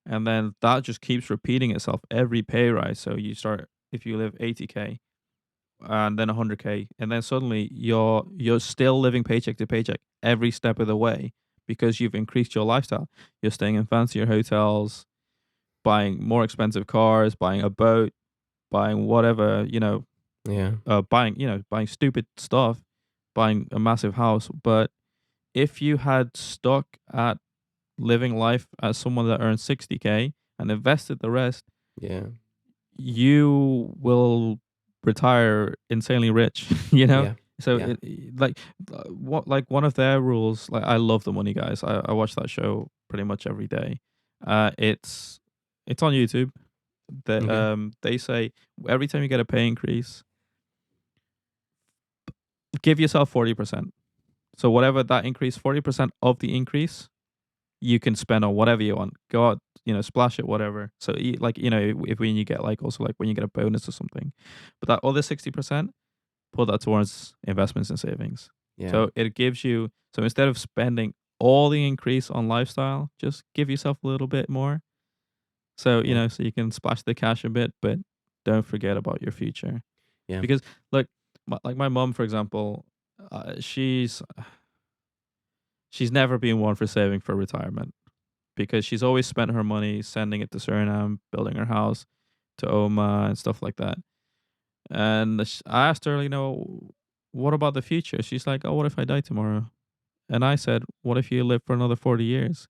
and then that just keeps repeating itself every pay rise. So you start if you live 80K and then 100K, and then suddenly you're still living paycheck to paycheck every step of the way because you've increased your lifestyle. You're staying in fancier hotels, buying more expensive cars, buying a boat, buying whatever, Yeah. buying stupid stuff, buying a massive house. But if you had stuck at living life as someone that earns 60K and invested the rest, Yeah. you will retire insanely rich, you know? Yeah. So Yeah. what like one of their rules, like I love the Money Guys. I watch that show pretty much every day. It's on YouTube. That Okay. they say every time you get a pay increase, give yourself 40%. So whatever that increase, 40% of the increase you can spend on whatever you want. Go out, splash it, whatever. So like, if when you get like also like when you get a bonus or something. But that other 60%, put that towards investments and savings. Yeah. So it gives you so instead of spending all the increase on lifestyle, just give yourself a little bit more. So, Yeah. so you can splash the cash a bit, but don't forget about your future. Yeah. Because look, Like my mom, for example, she's never been one for saving for retirement because she's always spent her money sending it to Suriname, building her house, to Oma and stuff like that. And I asked her, what about the future? She's like, oh, what if I die tomorrow? And I said, what if you live for another 40 years?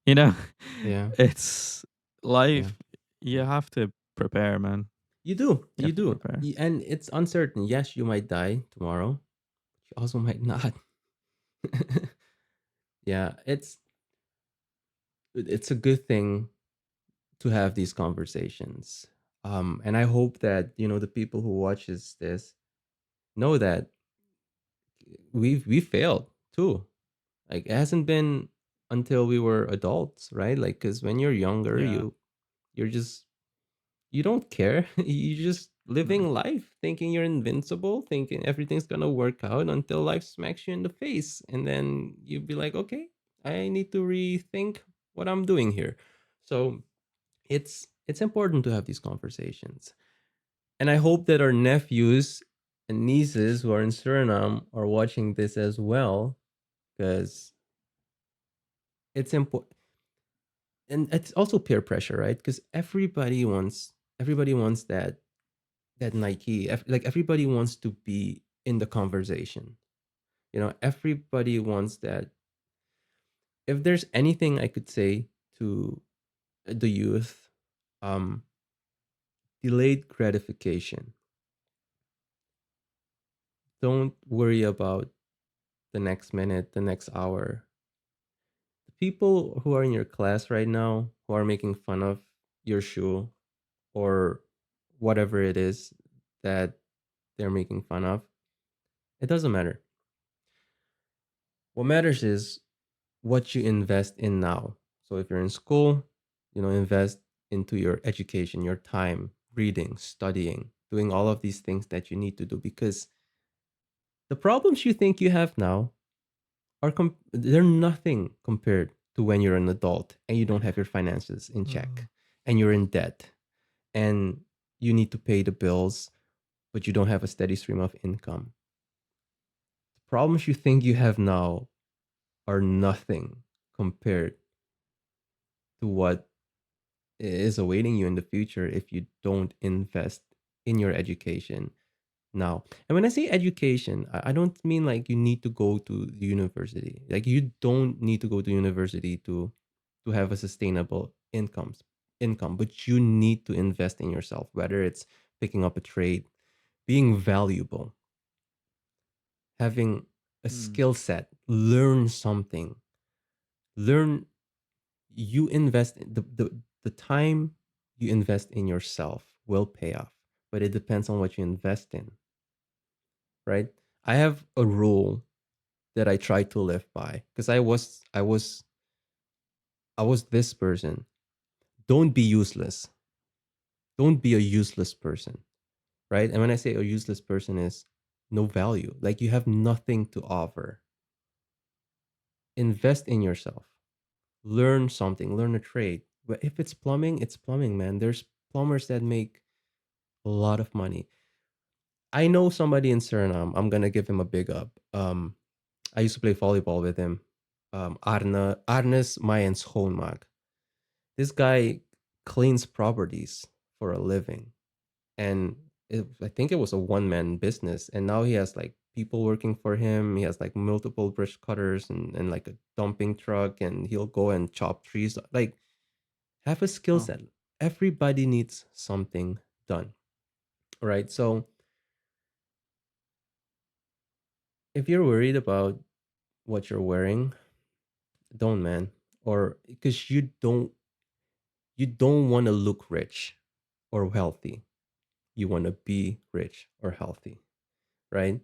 You know, Yeah, it's yeah. life. You have to prepare, man. You do, You you have to do, prepare. and it's uncertain. Yes, you might die tomorrow. You also might not. Yeah, it's a good thing to have these conversations. And I hope that the people who watches this know that we failed too. Like, it hasn't been until we were adults, right? Like, because when you're younger, Yeah. you're just you don't care. You're just No. living life, thinking you're invincible, thinking everything's gonna work out until life smacks you in the face, and then you'd be like, okay, I need to rethink what I'm doing here. So it's important to have these conversations, and I hope that our nephews and nieces who are in Suriname are watching this as well, because it's important. And it's also peer pressure, right? Because everybody wants that Nike. Like, everybody wants to be in the conversation. Everybody wants that. If there's anything I could say to the youth, um, delayed gratification. Don't worry about the next minute, the next hour. The people who are in your class right now who are making fun of your shoe or whatever it is that they're making fun of, it doesn't matter. What matters is what you invest in now. So if you're in school, invest into your education, your time, reading, studying, doing all of these things that you need to do, because the problems you think you have now they're nothing compared to when you're an adult and you don't have your finances in check and you're in debt and you need to pay the bills, but you don't have a steady stream of income. The problems you think you have now are nothing compared to what is awaiting you in the future if you don't invest in your education now. And when I say education, I don't mean like you need to go to the university. Like, you don't need to go to university to have a sustainable income, but you need to invest in yourself, whether it's picking up a trade, being valuable, having a Mm. skill set, learn something. Learn You invest the time you invest in yourself will pay off, but it depends on what you invest in, right? I have a rule that I try to live by, because I was this person. Don't be useless. Don't be a useless person, right? And when I say a useless person is no value, like, you have nothing to offer. Invest in yourself. Learn something, learn a trade. But if it's plumbing, it's plumbing, man. There's plumbers that make a lot of money. I know somebody in Suriname. I'm gonna give him a big up. I used to play volleyball with him. Arnes Mayans Schoonmaak. This guy cleans properties for a living, and I think it was a one man business. And now he has like people working for him. He has like multiple brush cutters and like a dumping truck, and he'll go and chop trees. Like, have a skill Oh. set. Everybody needs something done, right? So if you're worried about what you're wearing, don't, man. Or because you don't want to look rich or wealthy. You want to be rich or healthy, right?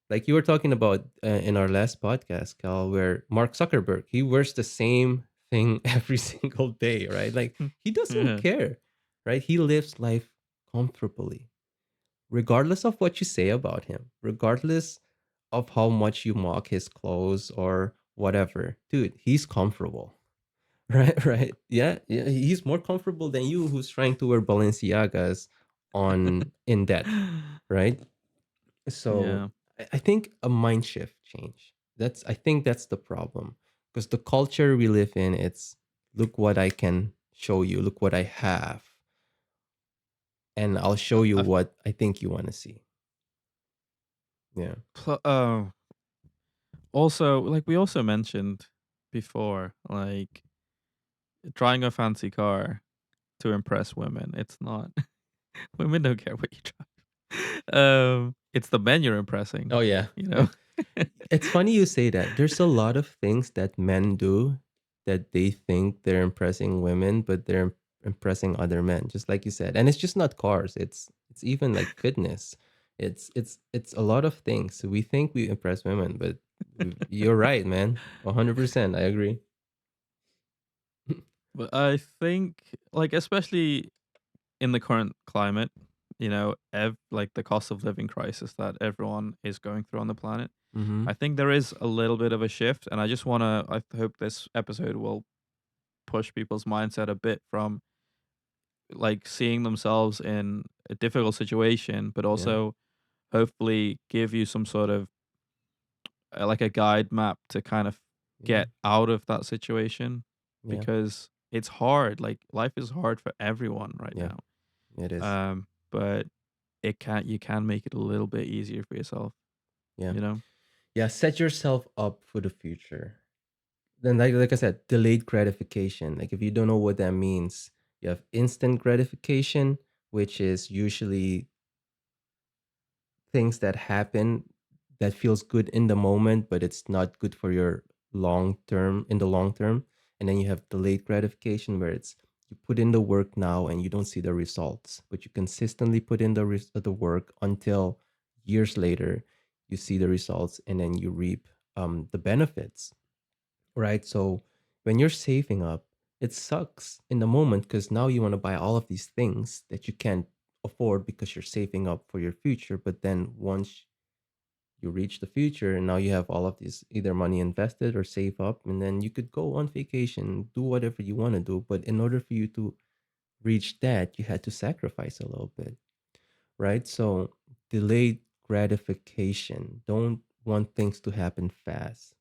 Like you were talking about in our last podcast, Cal, where Mark Zuckerberg, he wears the same thing every single day, right? Like, he doesn't Yeah. care, right? He lives life comfortably, regardless of what you say about him, regardless of how much you mock his clothes or whatever. Dude, he's comfortable. Right, right. Yeah, yeah. He's more comfortable than you, who's trying to wear Balenciagas on in debt, right? So Yeah. I think a mind shift change. I think that's the problem. Because the culture we live in, it's look what I can show you, look what I have, and I'll show you I've what I think you want to see. Yeah. also, like we also mentioned before, like trying a fancy car to impress women. It's not women don't care what you drive. It's the men you're impressing, Oh yeah. you know? It's funny you say that. There's a lot of things that men do that they think they're impressing women, but they're impressing other men, just like you said. And it's just not cars. It's even like fitness. It's a lot of things. We think we impress women, but you're right, man. 100%. I agree. But I think, like, especially in the current climate, like the cost of living crisis that everyone is going through on the planet, Mm-hmm. I think there is a little bit of a shift. And I hope this episode will push people's mindset a bit from like seeing themselves in a difficult situation, but Yeah. also hopefully give you some sort of like a guide map to kind of Yeah. get out of that situation Yeah. because it's hard. Like life is hard for everyone right Yeah. now. It is. But you can make it a little bit easier for yourself, Yeah. you know? Yeah. Set yourself up for the future. Then like I said, delayed gratification. Like if you don't know what that means, you have instant gratification, which is usually things that happen that feels good in the moment, but it's not good for your long term in the long term. And then you have delayed gratification where it's you put in the work now and you don't see the results, but you consistently put in the work until years later you see the results and then you reap the benefits, right? So when you're saving up, it sucks in the moment because now you want to buy all of these things that you can't afford because you're saving up for your future. But then once you reach the future and now you have all of these either money invested or save up, and then you could go on vacation, do whatever you want to do. But in order for you to reach that, you had to sacrifice a little bit, right? So delayed gratification. Don't want things to happen fast.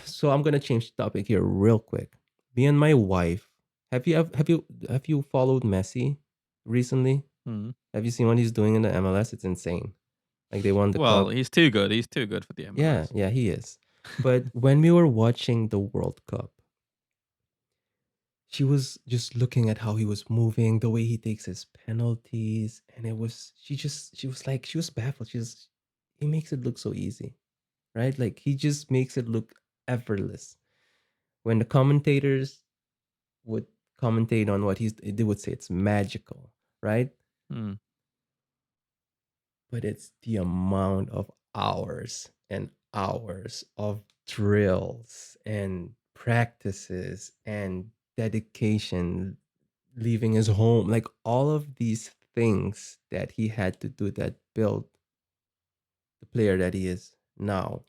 So I'm gonna change the topic here real quick. Me and my wife. Have you followed Messi recently? Mhm. Have you seen what he's doing in the MLS? It's insane. Like they won the Well, cup. he's too good. He's too good for the Yeah, MLS. yeah, he is. But when we were watching the World Cup, she was just looking at how he was moving, the way he takes his penalties, and she was baffled. He makes it look so easy, right? Like he just makes it look effortless. When the commentators would commentate on what they would say it's magical, right? Mm. But it's the amount of hours and hours of drills and practices and dedication, leaving his home, like all of these things that he had to do that built the player that he is now.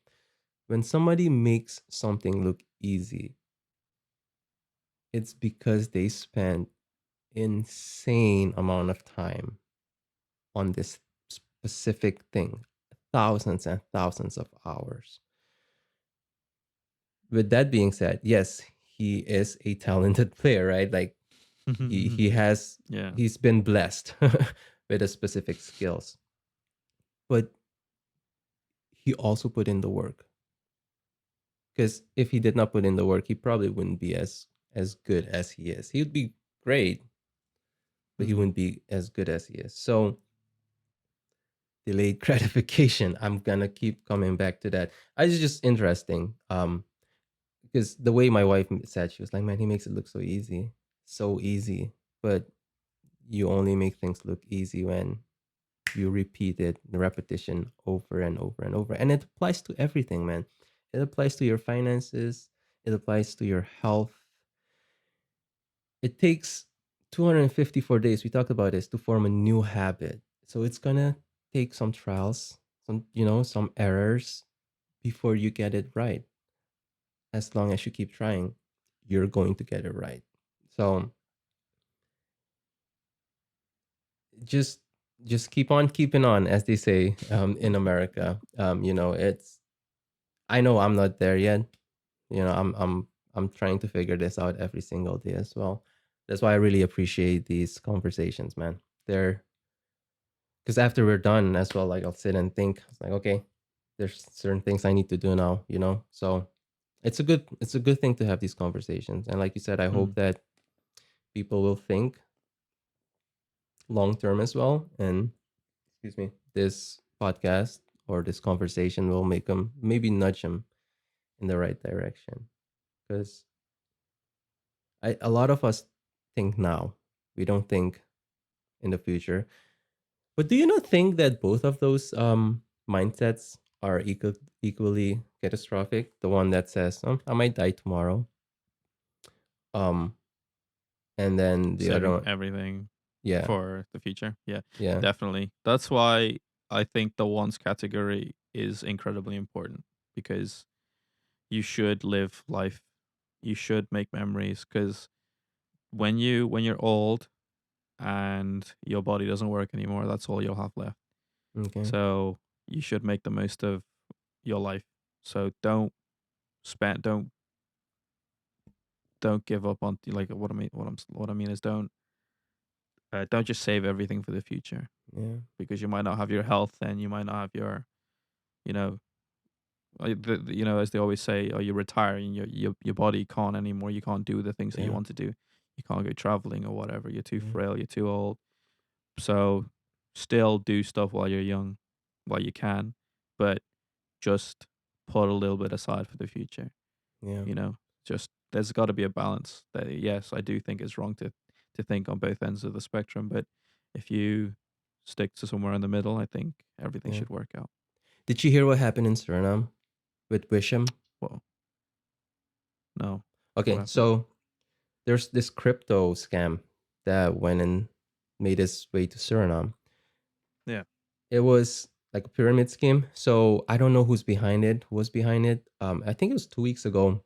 When somebody makes something look easy, it's because they spent insane amount of time on this specific thing, thousands and thousands of hours. With that being said, yes, he is a talented player, right? Like Yeah. he's been blessed with a specific skills, but he also put in the work. Because if he did not put in the work, he probably wouldn't be as good as he is. He would be great, but he Mhm. wouldn't be as good as he is. So delayed gratification. I'm gonna keep coming back to that. It's just interesting. Because the way my wife said, she was like, "Man, he makes it look so easy." But you only make things look easy when you repeat it, the repetition over and over and over, and it applies to everything, man. It applies to your finances. It applies to your health. It takes 254 days. We talked about this to form a new habit. So it's gonna take some trials, some errors before you get it right. As long as you keep trying, you're going to get it right. So just just keep on keeping on, as they say in America. It's I know I'm not there yet. I'm trying to figure this out every single day as well. That's why I really appreciate these conversations, man. They're because after we're done as well, like I'll sit and think. It's like, okay, there's certain things I need to do now. So it's a good thing to have these conversations. And like you said, I hope Mm. that people will think long term as well. And excuse me, this podcast or this conversation will make them maybe nudge them in the right direction. Because a lot of us think now, we don't think in the future. But do you not think that both of those mindsets are equally catastrophic? The one that says, I might die tomorrow. Um, and then the other Saving one, everything yeah, for the future. Yeah, yeah, definitely. That's why I think the wants category is incredibly important, because you should live life. You should make memories, because when you're old and your body doesn't work anymore, that's all you'll have left. okay, So you should make the most of your life. So don't give up on, like, what I mean is, don't just save everything for the future, yeah, because you might not have your health, and you might not have your, you know as they always say, or you retire and your body can't anymore. You can't do the things that you yeah, want to do. You can't go traveling or whatever. You're too yeah, frail. You're too old. So still do stuff while you're young, while you can, but just put a little bit aside for the future. yeah, You know, just there's got to be a balance. That, yes, I do think it's wrong to think on both ends of the spectrum, but if you stick to somewhere in the middle, I think everything yeah. should work out. Did you hear what happened in Suriname with Wisham? Well, no, what Okay, happened? so there's this crypto scam that went and made its way to Suriname. Yeah. It was like a pyramid scheme. So I don't know who's behind it, who was behind it. I think it was 2 weeks ago.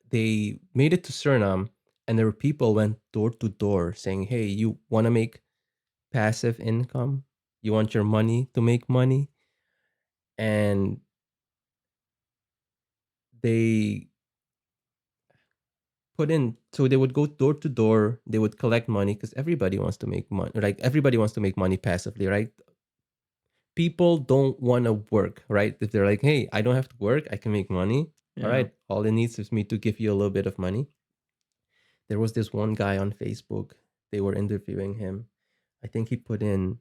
They made it to Suriname, and there were people went door to door saying, "Hey, you want to make passive income? You want your money to make money?" And they put in so they would go door to door, they would collect money because everybody wants to make money, like everybody wants to make money passively, right? People don't want to work, right? If they're like, hey, I don't have to work, I can make money. All Yeah. right, all it needs is me to give you a little bit of money. There was this one guy on Facebook, they were interviewing him. I think he put in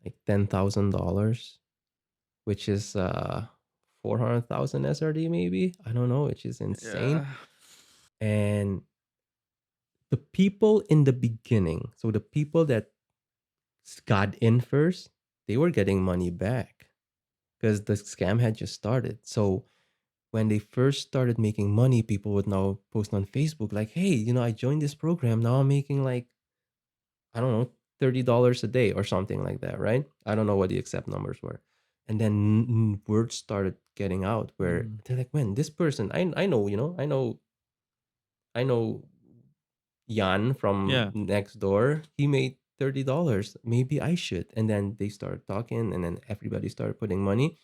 like $10,000, which is 400,000 SRD, maybe, I don't know, which is insane. Yeah. And the people in the beginning, so the people that got in first, they were getting money back because the scam had just started. So when they first started making money, people would now post on Facebook like, "Hey, I joined this program. Now I'm making like, I don't know, $30 a day or something like that, right?" I don't know what the exact numbers were. And then word started getting out where Mm. they're like, "Man, this person, I know, I know Jan from Yeah. next door, he made $30. Maybe I should." And then they started talking, and then everybody started putting money.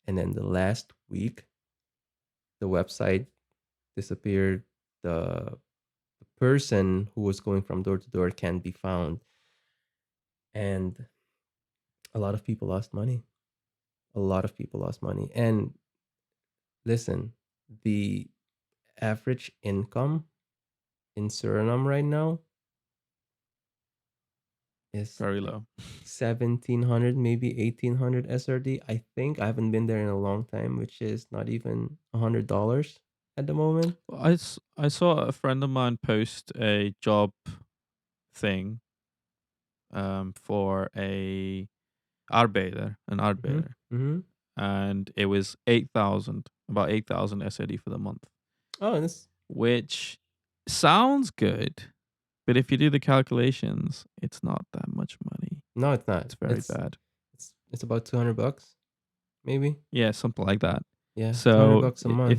And then the last week, the website disappeared. The person who was going from door to door can't be found. And a lot of people lost money. A lot of people lost money. And listen, the average income in Suriname right now is Very like low. 1700, maybe 1800 SRD. I think I haven't been there in a long time, which is not even $100 at the moment. I saw a friend of mine post a job thing, for an Mm-hmm. arbeider, Mm-hmm. and it was 8,000, about 8,000 SAD for the month, Oh, this which sounds good, but if you do the calculations, it's not that much money. no, it's not. It's very It's bad. it's about $200, maybe. Yeah, something like that. Yeah, 200 So bucks a month.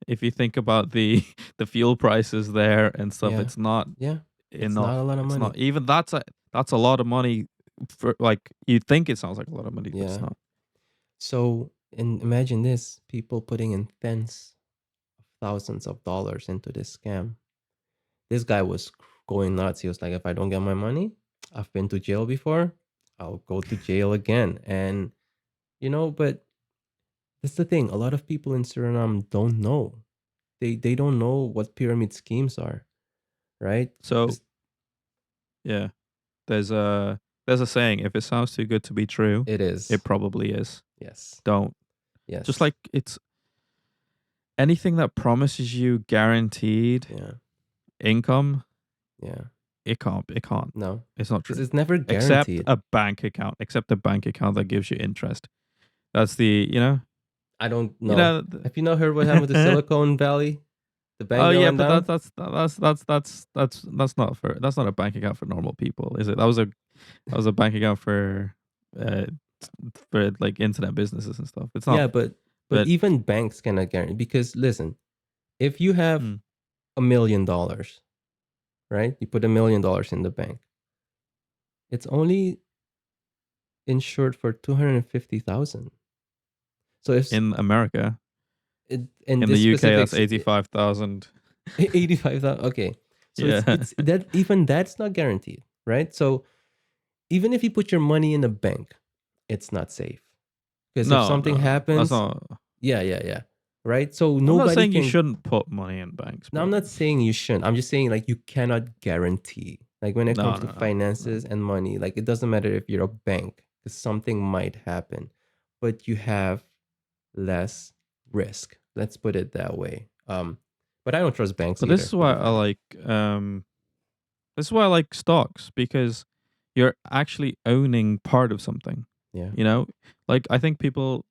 if you think about the the fuel prices there and stuff, Yeah, it's not yeah. It's not a enough. lot of It's not money. even that's a lot of money for like you think it sounds like a lot of money, but it's Yeah. not. So, and imagine this: people putting in tens of thousands of dollars into this scam. This guy was going nuts. He was like, "If I don't get my money, I've been to jail before. I'll go to jail again." And but that's the thing. A lot of people in Suriname don't know. They don't know what pyramid schemes are, right? So 'Cause yeah, there's a saying: if it sounds too good to be true, it it is. probably is. Yes. Don't. Just Yes. like it's anything that promises you guaranteed Yeah. income, Yeah. it can't. It can't. No. It's not Because true. it's never Except guaranteed. a bank account. Except a bank account that gives you interest. That's the I don't you know. know. Have you not heard what happened to Silicon Valley? The Oh bank that yeah, went but down? that's not for that's not a bank account for normal people, is it? That was a bank account uh for like internet businesses and stuff. It's not. Yeah, but But even banks cannot guarantee because listen, if you have mm, $1 million, right? You put $1 million in the bank. It's only insured for 250,000. So if in America, in in this the UK, specific that's 85,000. 85,000, okay. So it's Yeah. it's that even that's not guaranteed, right? So even if you put your money in a bank, it's not safe because if No, something no, no. That's happens, not. yeah, right? So I'm not nobody saying you can. shouldn't put money in banks, Now, but I'm not saying you shouldn't. I'm just saying like you cannot guarantee. Like when it no, comes to no, no, no. finances and money, like it doesn't matter if you're a bank because something might happen, but you have less risk. Let's put it that way. But I don't trust banks But this either, is to why be I fair. like this is why I like stocks, because you're actually owning part of something. Yeah. You know, like I think people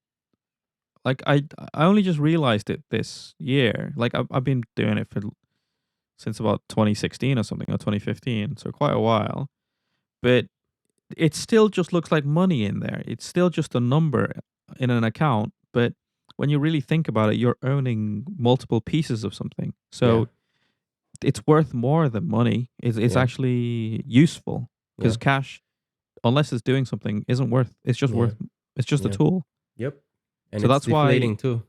like I only just realized it this year. Like I've been doing it for since about 2016 or something, or 2015, so quite a while. But it still just looks like money in there. It's still just a number in an account, but when you really think about it, you're owning multiple pieces of something. Yeah. So it's worth more than money. It's Yeah. actually useful, Yeah. because cash, unless it's doing something, isn't worth. It's just Yeah. worth. It's just a Yeah. tool. Yep. And So it's that's why. deflating too.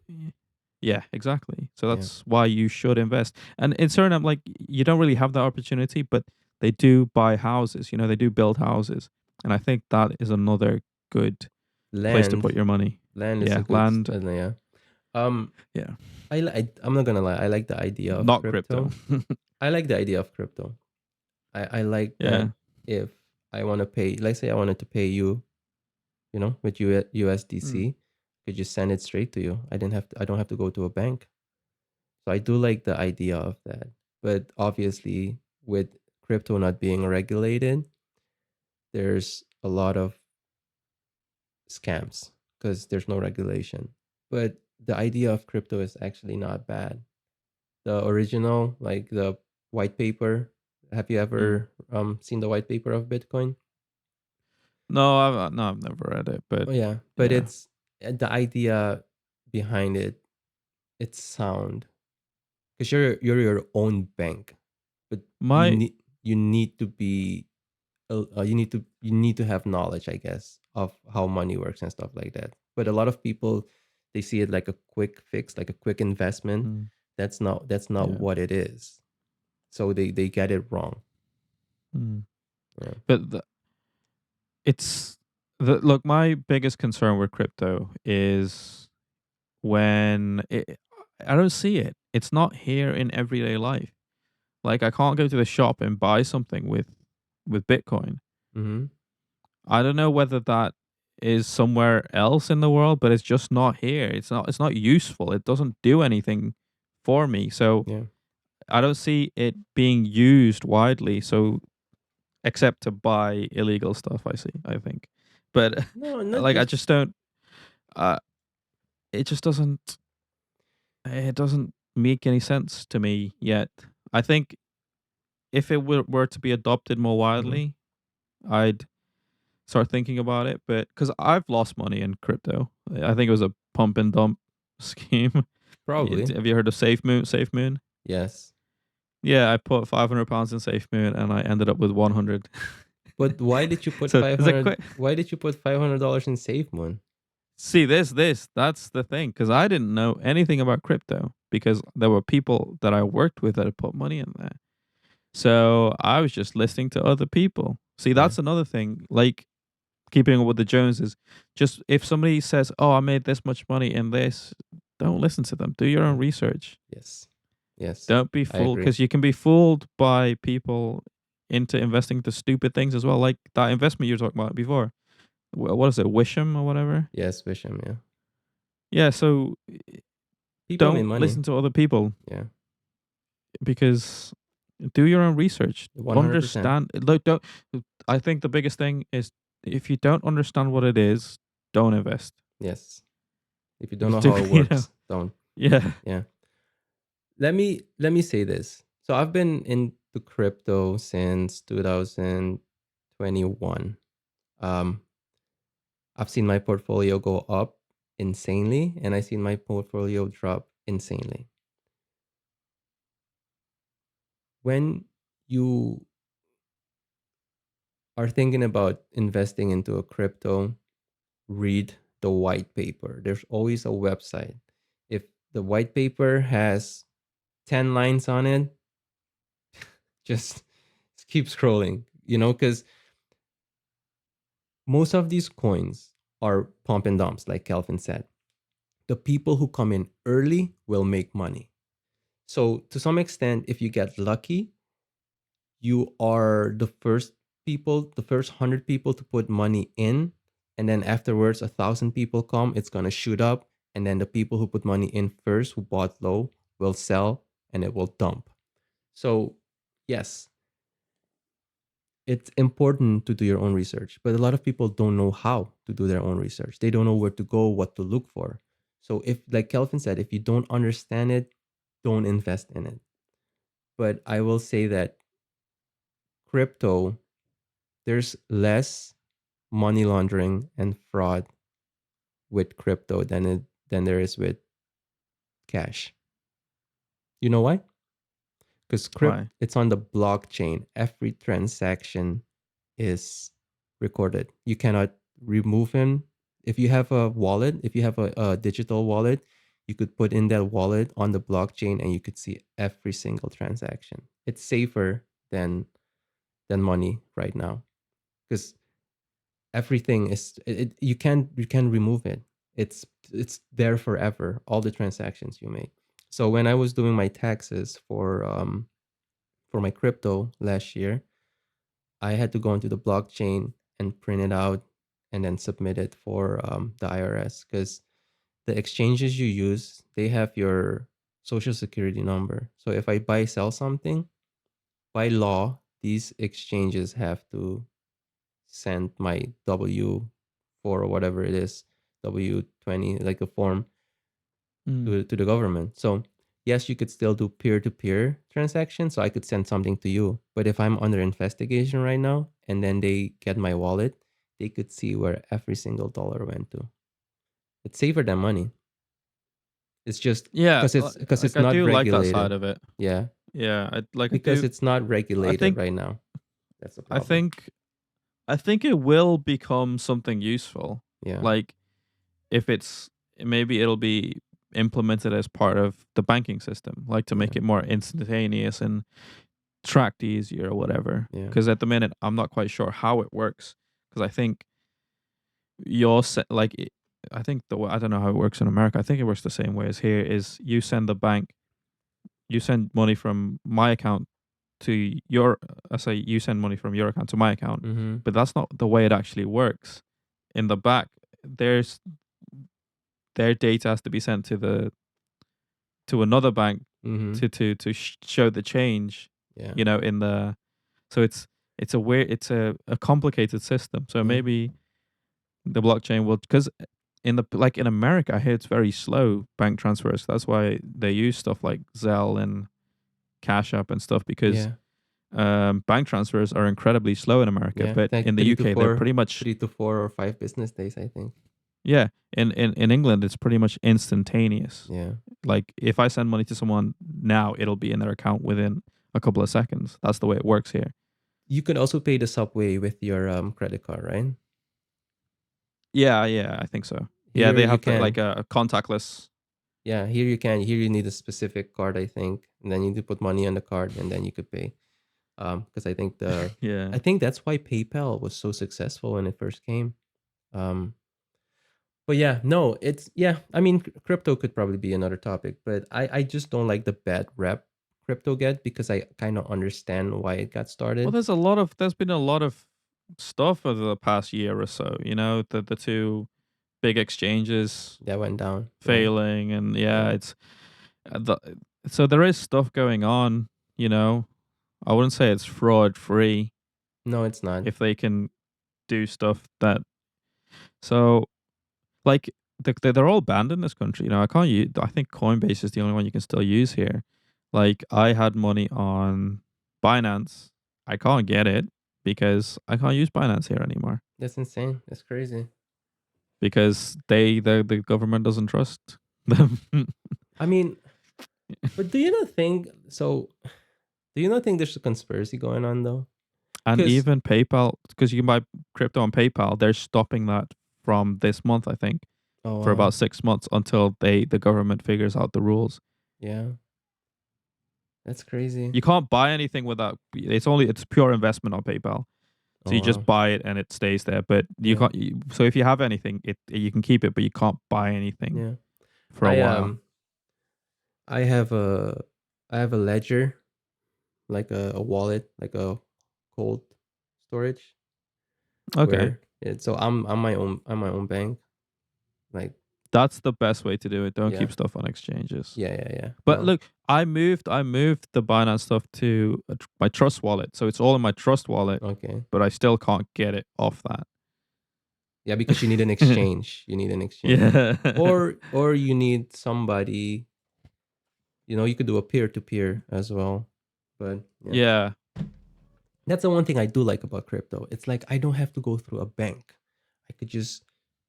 Yeah, exactly. So Yeah. that's why you should invest. And in Suriname, like you don't really have that opportunity, but they do buy houses. They do build houses, and I think that is another good place to put Land. your money. Land is a Yeah, good land. yeah. Um Yeah, I'm not gonna lie. I like the idea of not crypto. crypto. I like the idea of crypto. I like that Yeah. if I want to pay, let's say I wanted to pay you, with Mm. USDC, could just send it straight to you. I don't have to go to a bank. So I do like the idea of that. But obviously with crypto not being regulated, there's a lot of scams because there's no regulation. But the idea of crypto is actually not bad. The original, like the white paper, have you Mm. ever seen the white paper of Bitcoin? No, I've never read it, but Oh yeah, but yeah, it's the idea behind it. It's sound because you're your own bank, but you my need you need to be you need to have knowledge, I guess, of how money works and stuff like that. But a lot of people, they see it like a quick fix, like a quick investment. mm, That's not yeah, what it is. So they get it wrong. mm. Yeah. But it's look. My biggest concern with crypto is I don't see it. It's not here in everyday life. Like I can't go to the shop and buy something with Bitcoin. Mm-hmm. I don't know whether that is somewhere else in the world, but it's just not here. It's not useful. It doesn't do anything for me. So Yeah. I don't see it being used widely. So except to buy illegal stuff, I think. But No, not like I just. just don't uh it just doesn't make any sense to me yet. I think if it were to be adopted more Mhm. widely, I'd start thinking about it. But because I've lost money in crypto, I think it was a pump and dump scheme. Probably. Have you heard of SafeMoon? SafeMoon? Yes. Yeah, I put £500 in SafeMoon and I ended up with 100. But why did you put So five there's a hundred? quick. Why did you put $500 in SafeMoon? See this that's the thing, because I didn't know anything about crypto because there were people that I worked with that had put money in there. So I was just listening to other people. See, Yeah. that's another thing. Like keeping up with the Joneses. Just if somebody says, "Oh, I made this much money in this," don't listen to them. Do your own Yeah. research. Yes. Yes. Don't be I fooled, agree. because you can be fooled by people into investing into stupid things as well. Like that investment you were talking about before. What is it, Wisham or whatever? Yes, Wisham. Yeah. Yeah. So People made don't money. listen to other people, Yeah. because do your own research. 100%. Understand. Like, don't. I think the biggest thing is if you don't understand what it is, don't invest. Yes. If you don't know Do how it you know? works, don't. Yeah. Yeah. Let me say this. So I've been into crypto since 2021. Um, I've seen my portfolio go up insanely, and I've seen my portfolio drop insanely. When you are thinking about investing into a crypto, read the white paper. There's always a website. If the white paper has 10 lines on it, just keep scrolling, because most of these coins are pump and dumps, like Kelvin said. The people who come in early will make money. So, to some extent, if you get lucky, you are the first 100 people to put money in. And then afterwards, 1,000 people come, it's going to shoot up. And then the people who put money in first, who bought low, will sell and it will dump. So, yes, it's important to do your own research, but a lot of people don't know how to do their own research. They don't know where to go, what to look for. So if, like Kelvin said, if you don't understand it, don't invest in it. But I will say that crypto, there's less money laundering and fraud with crypto than there is with cash. You know why? Because Why? it's on the blockchain. Every transaction is recorded. You cannot remove him. If you have a wallet, if you have a digital wallet, you could put in that wallet on the blockchain and you could see every single transaction. It's safer than money right now because everything is you can remove it. It's there forever. All the transactions you make. So when I was doing my taxes for my crypto last year, I had to go into the blockchain and print it out and then submit it for the IRS because the exchanges you use, they have your social security number. So if I buy sell something, by law, these exchanges have to send my W-4 or whatever it is, W-20, like a form Mm. to the government. So yes, you could still do peer-to-peer transactions. So I could send something to you. But if I'm under investigation right now and then they get my wallet, they could see where every single dollar went to. It's safer than money. It's just Yeah, because like it's I not do like that side regulated. of it. Yeah. Yeah, I Because do. it's not I regulated think right now. That's the I problem. think I think it will become something useful. Yeah. Like if it's maybe it'll be implemented as part of the banking system, like to Yeah. make it more instantaneous and tracked easier or whatever. Yeah. Because at the minute, I'm not quite sure how it works. Because I think I think I don't know how it works in America. I think it works the same way as here. Is you send money from my account to your, I say you send money from your account to my account, Mm-hmm. but that's not the way it actually works. In the back, there's their data has to be sent to another bank Mm-hmm. to show the change. Yeah. In the so it's a weird, it's a complicated system. So Yeah. maybe the blockchain will, because in the like in America, I hear it's very slow bank transfers. That's why they use stuff like Zelle and Cash App and stuff, because Yeah. bank transfers are incredibly slow in America. Yeah. But Like in the UK, they're pretty much, 3 to 4 or 5 business days, I think. yeah. In England, it's pretty much instantaneous. Yeah. Like if I send money to someone now, it'll be in their account within a couple of seconds. That's the way it works here. you can also pay the subway with your credit card, right? Yeah, yeah, I think so. Yeah, Here they you have like can. a contactless. Yeah, here you can. Here you need a specific card, I think, and then you need to put money on the card, and then you could pay. Because Yeah. I think that's why PayPal was so successful when it first came. Um, but yeah, no, it's yeah. I mean, crypto could probably be another topic, but I just don't like the bad rep crypto get because I kind of understand why it got Well, started. there's been a lot of stuff over the past year or so. You know, the two big exchanges That went down. Yeah, failing, and yeah, yeah. it's the, so there is stuff going on. You know, I wouldn't say it's fraud free No, it's not. if they can do stuff that so like they're all banned in this country. You know, I can't use. I think Coinbase is the only one you can still use here. Like I had money on Binance. I can't get it because I can't use Binance here anymore That's insane. That's crazy. because the government doesn't trust them. I mean, but do you not think so? Do you not think there's a conspiracy going on though? And Because even PayPal, because you can buy crypto on PayPal, they're stopping that from this month, I think, oh for wow, about 6 months until the government figures out the rules. yeah, that's crazy. You can't buy anything without. It's pure investment on PayPal. So Oh you just wow, buy it and it stays there. But you yeah, can't. So if you have anything, it you can keep it, but you can't buy anything yeah. for a I while. I have a I have a ledger, like a wallet, like a cold storage Okay, where it's so I'm my own bank. Like that's the best way to do it. Don't yeah, keep stuff on exchanges. yeah, yeah, yeah. But No, look, I moved the Binance stuff to my Trust wallet, so it's all in my Trust wallet. okay, But I still can't get it off that. yeah, because you need an exchange. You need an exchange, Yeah, or you need somebody. You know, you could do a peer to peer as well. But yeah, yeah. that's the one thing I do like about crypto. It's like I don't have to go through a bank. I could just,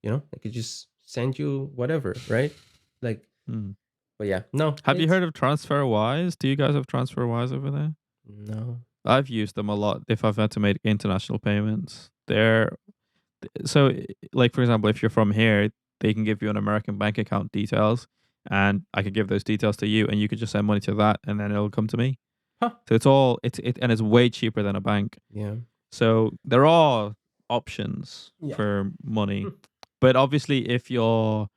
I could just send you whatever, right? Like, Hmm. but yeah, no, Have you it's heard of TransferWise? Do you guys have TransferWise over there? no. I've used them a lot if I've had to make international payments. They're so like for example, if you're from here, they can give you an American bank account details, and I could give those details to you, and you could just send money to that, and then it'll come to me. Huh. So it's all it and it's way cheaper than a bank. Yeah. So there are options Yeah. for money, Hmm. but obviously, if you're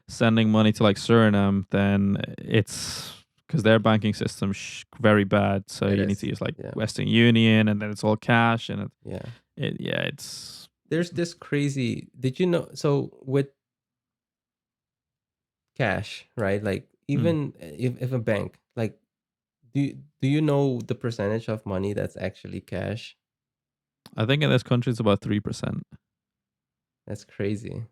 sending money to like Suriname, then it's because their banking system's very bad. So It you need is. to use like Yeah. Western Union, and then it's all cash, and Yeah. yeah, it's There's this crazy. Did you know? So with cash, right? Like hmm. even if a bank, like, do you know the percentage of money that's actually cash? I think in this country it's about 3%. That's crazy.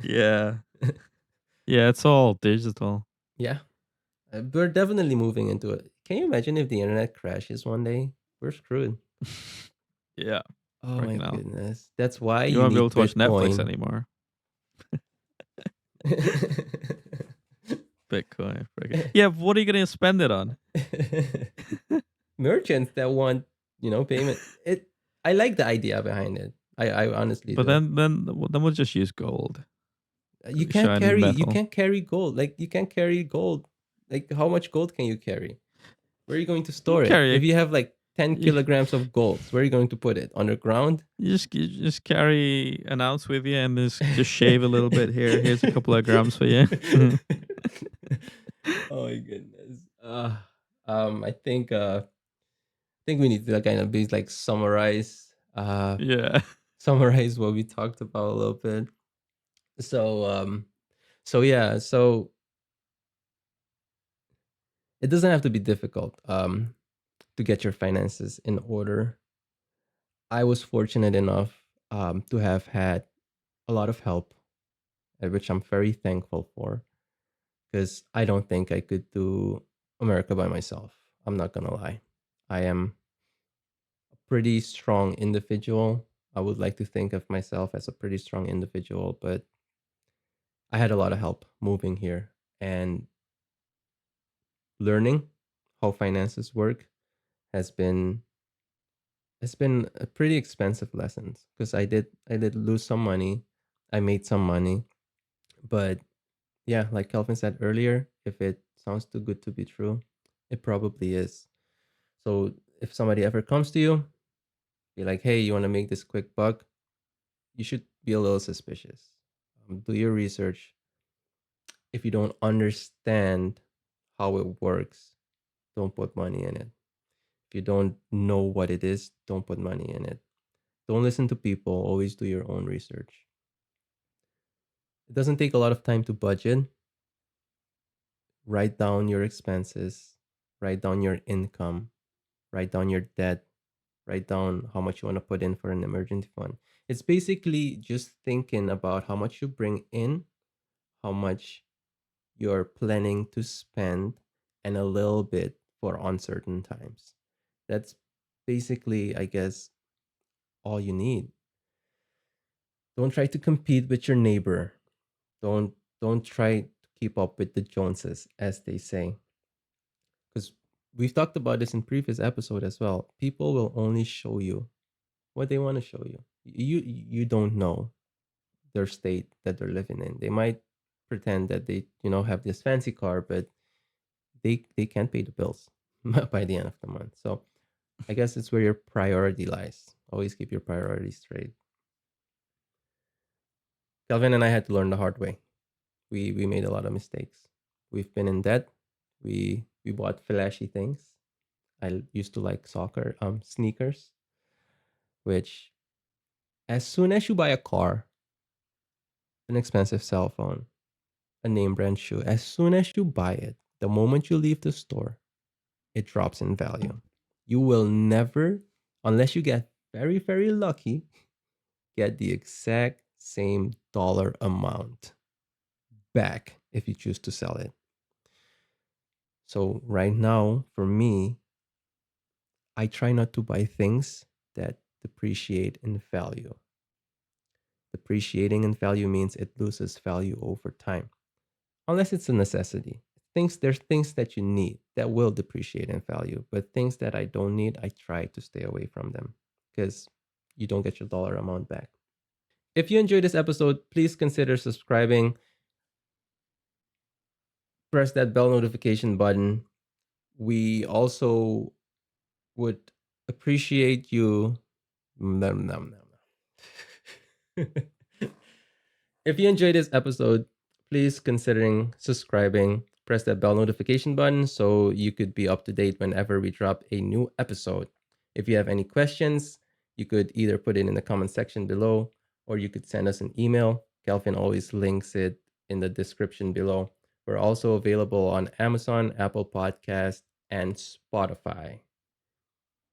Yeah, yeah, it's all digital. Yeah. We're definitely moving into it. Can you imagine if the internet crashes one day? We're screwed. Yeah, Oh my freaking hell. goodness. That's why You you won't be able need to watch Netflix Bitcoin. anymore. Bitcoin, freaking yeah. What are you gonna spend it on? Merchants that want, payment. I like the idea behind it. I honestly But do. then we'll just use gold, shiny You metal. can't carry gold. Like you can't carry gold. Like how much gold can you carry? Where are you going to You store it? carry If you have like 10 you, kilograms of gold, where are you going to put it? Underground? you just carry an ounce with you and just shave a little bit here. Here's a couple of grams for you. Oh my goodness. I think we need to kind of be like Yeah. summarize what we talked about a little bit. So yeah, so it doesn't have to be difficult to get your finances in order. I was fortunate enough to have had a lot of help, which I'm very thankful for, because I don't think I could do America by myself. I'm not gonna lie. I am a pretty strong individual. I would like to think of myself as a pretty strong individual, but I had a lot of help moving here and learning how finances work. has been a pretty expensive lessons because I did lose some money. I made some money, but yeah, like Kelvin said earlier, if it sounds too good to be true, it probably is. So if somebody ever comes to you, be like, "Hey, you want to make this quick buck?" You should be a little suspicious. Do your research. If you don't understand how it works, don't put money in it. If you don't know what it is, don't put money in it. Don't listen to people. Always do your own research. It doesn't take a lot of time to budget. Write down your expenses, write down your income, write down your debt, write down how much you want to put in for an emergency fund. It's basically just thinking about how much you bring in, how much you're planning to spend, and a little bit for uncertain times. That's basically, I guess, all you need. Don't try to compete with your neighbor. Don't try to keep up with the Joneses, as they say. Because we've talked about this in previous episode as well. People will only show you what they want to show you. You don't know their state that they're living in. They might pretend that they have this fancy car, but they can't pay the bills by the end of the month. So I guess it's where your priority lies. Always keep your priorities straight. Calvin and I had to learn the hard way. We made a lot of mistakes. We've been in debt. We bought flashy things. I used to like sneakers, which as soon as you buy a car, an expensive cell phone, a name brand shoe, as soon as you buy it, the moment you leave the store, it drops in value. You will never, unless you get very, very lucky, get the exact same dollar amount back if you choose to sell it. So, right now, for me, I try not to buy things that depreciate in value. Depreciating in value means it loses value over time, unless it's a necessity. There's things that you need that will depreciate in value, but things that I don't need, I try to stay away from them because you don't get your dollar amount back. If you enjoyed this episode, please consider subscribing. Press that bell notification button. We also would appreciate you. Nom, nom, nom, nom. If you enjoyed this episode, please considering subscribing. Press that bell notification button so you could be up to date whenever we drop a new episode. If you have any questions, you could either put it in the comment section below or you could send us an email. Kelvin always links it in the description below. We're also available on Amazon, Apple Podcast, and Spotify.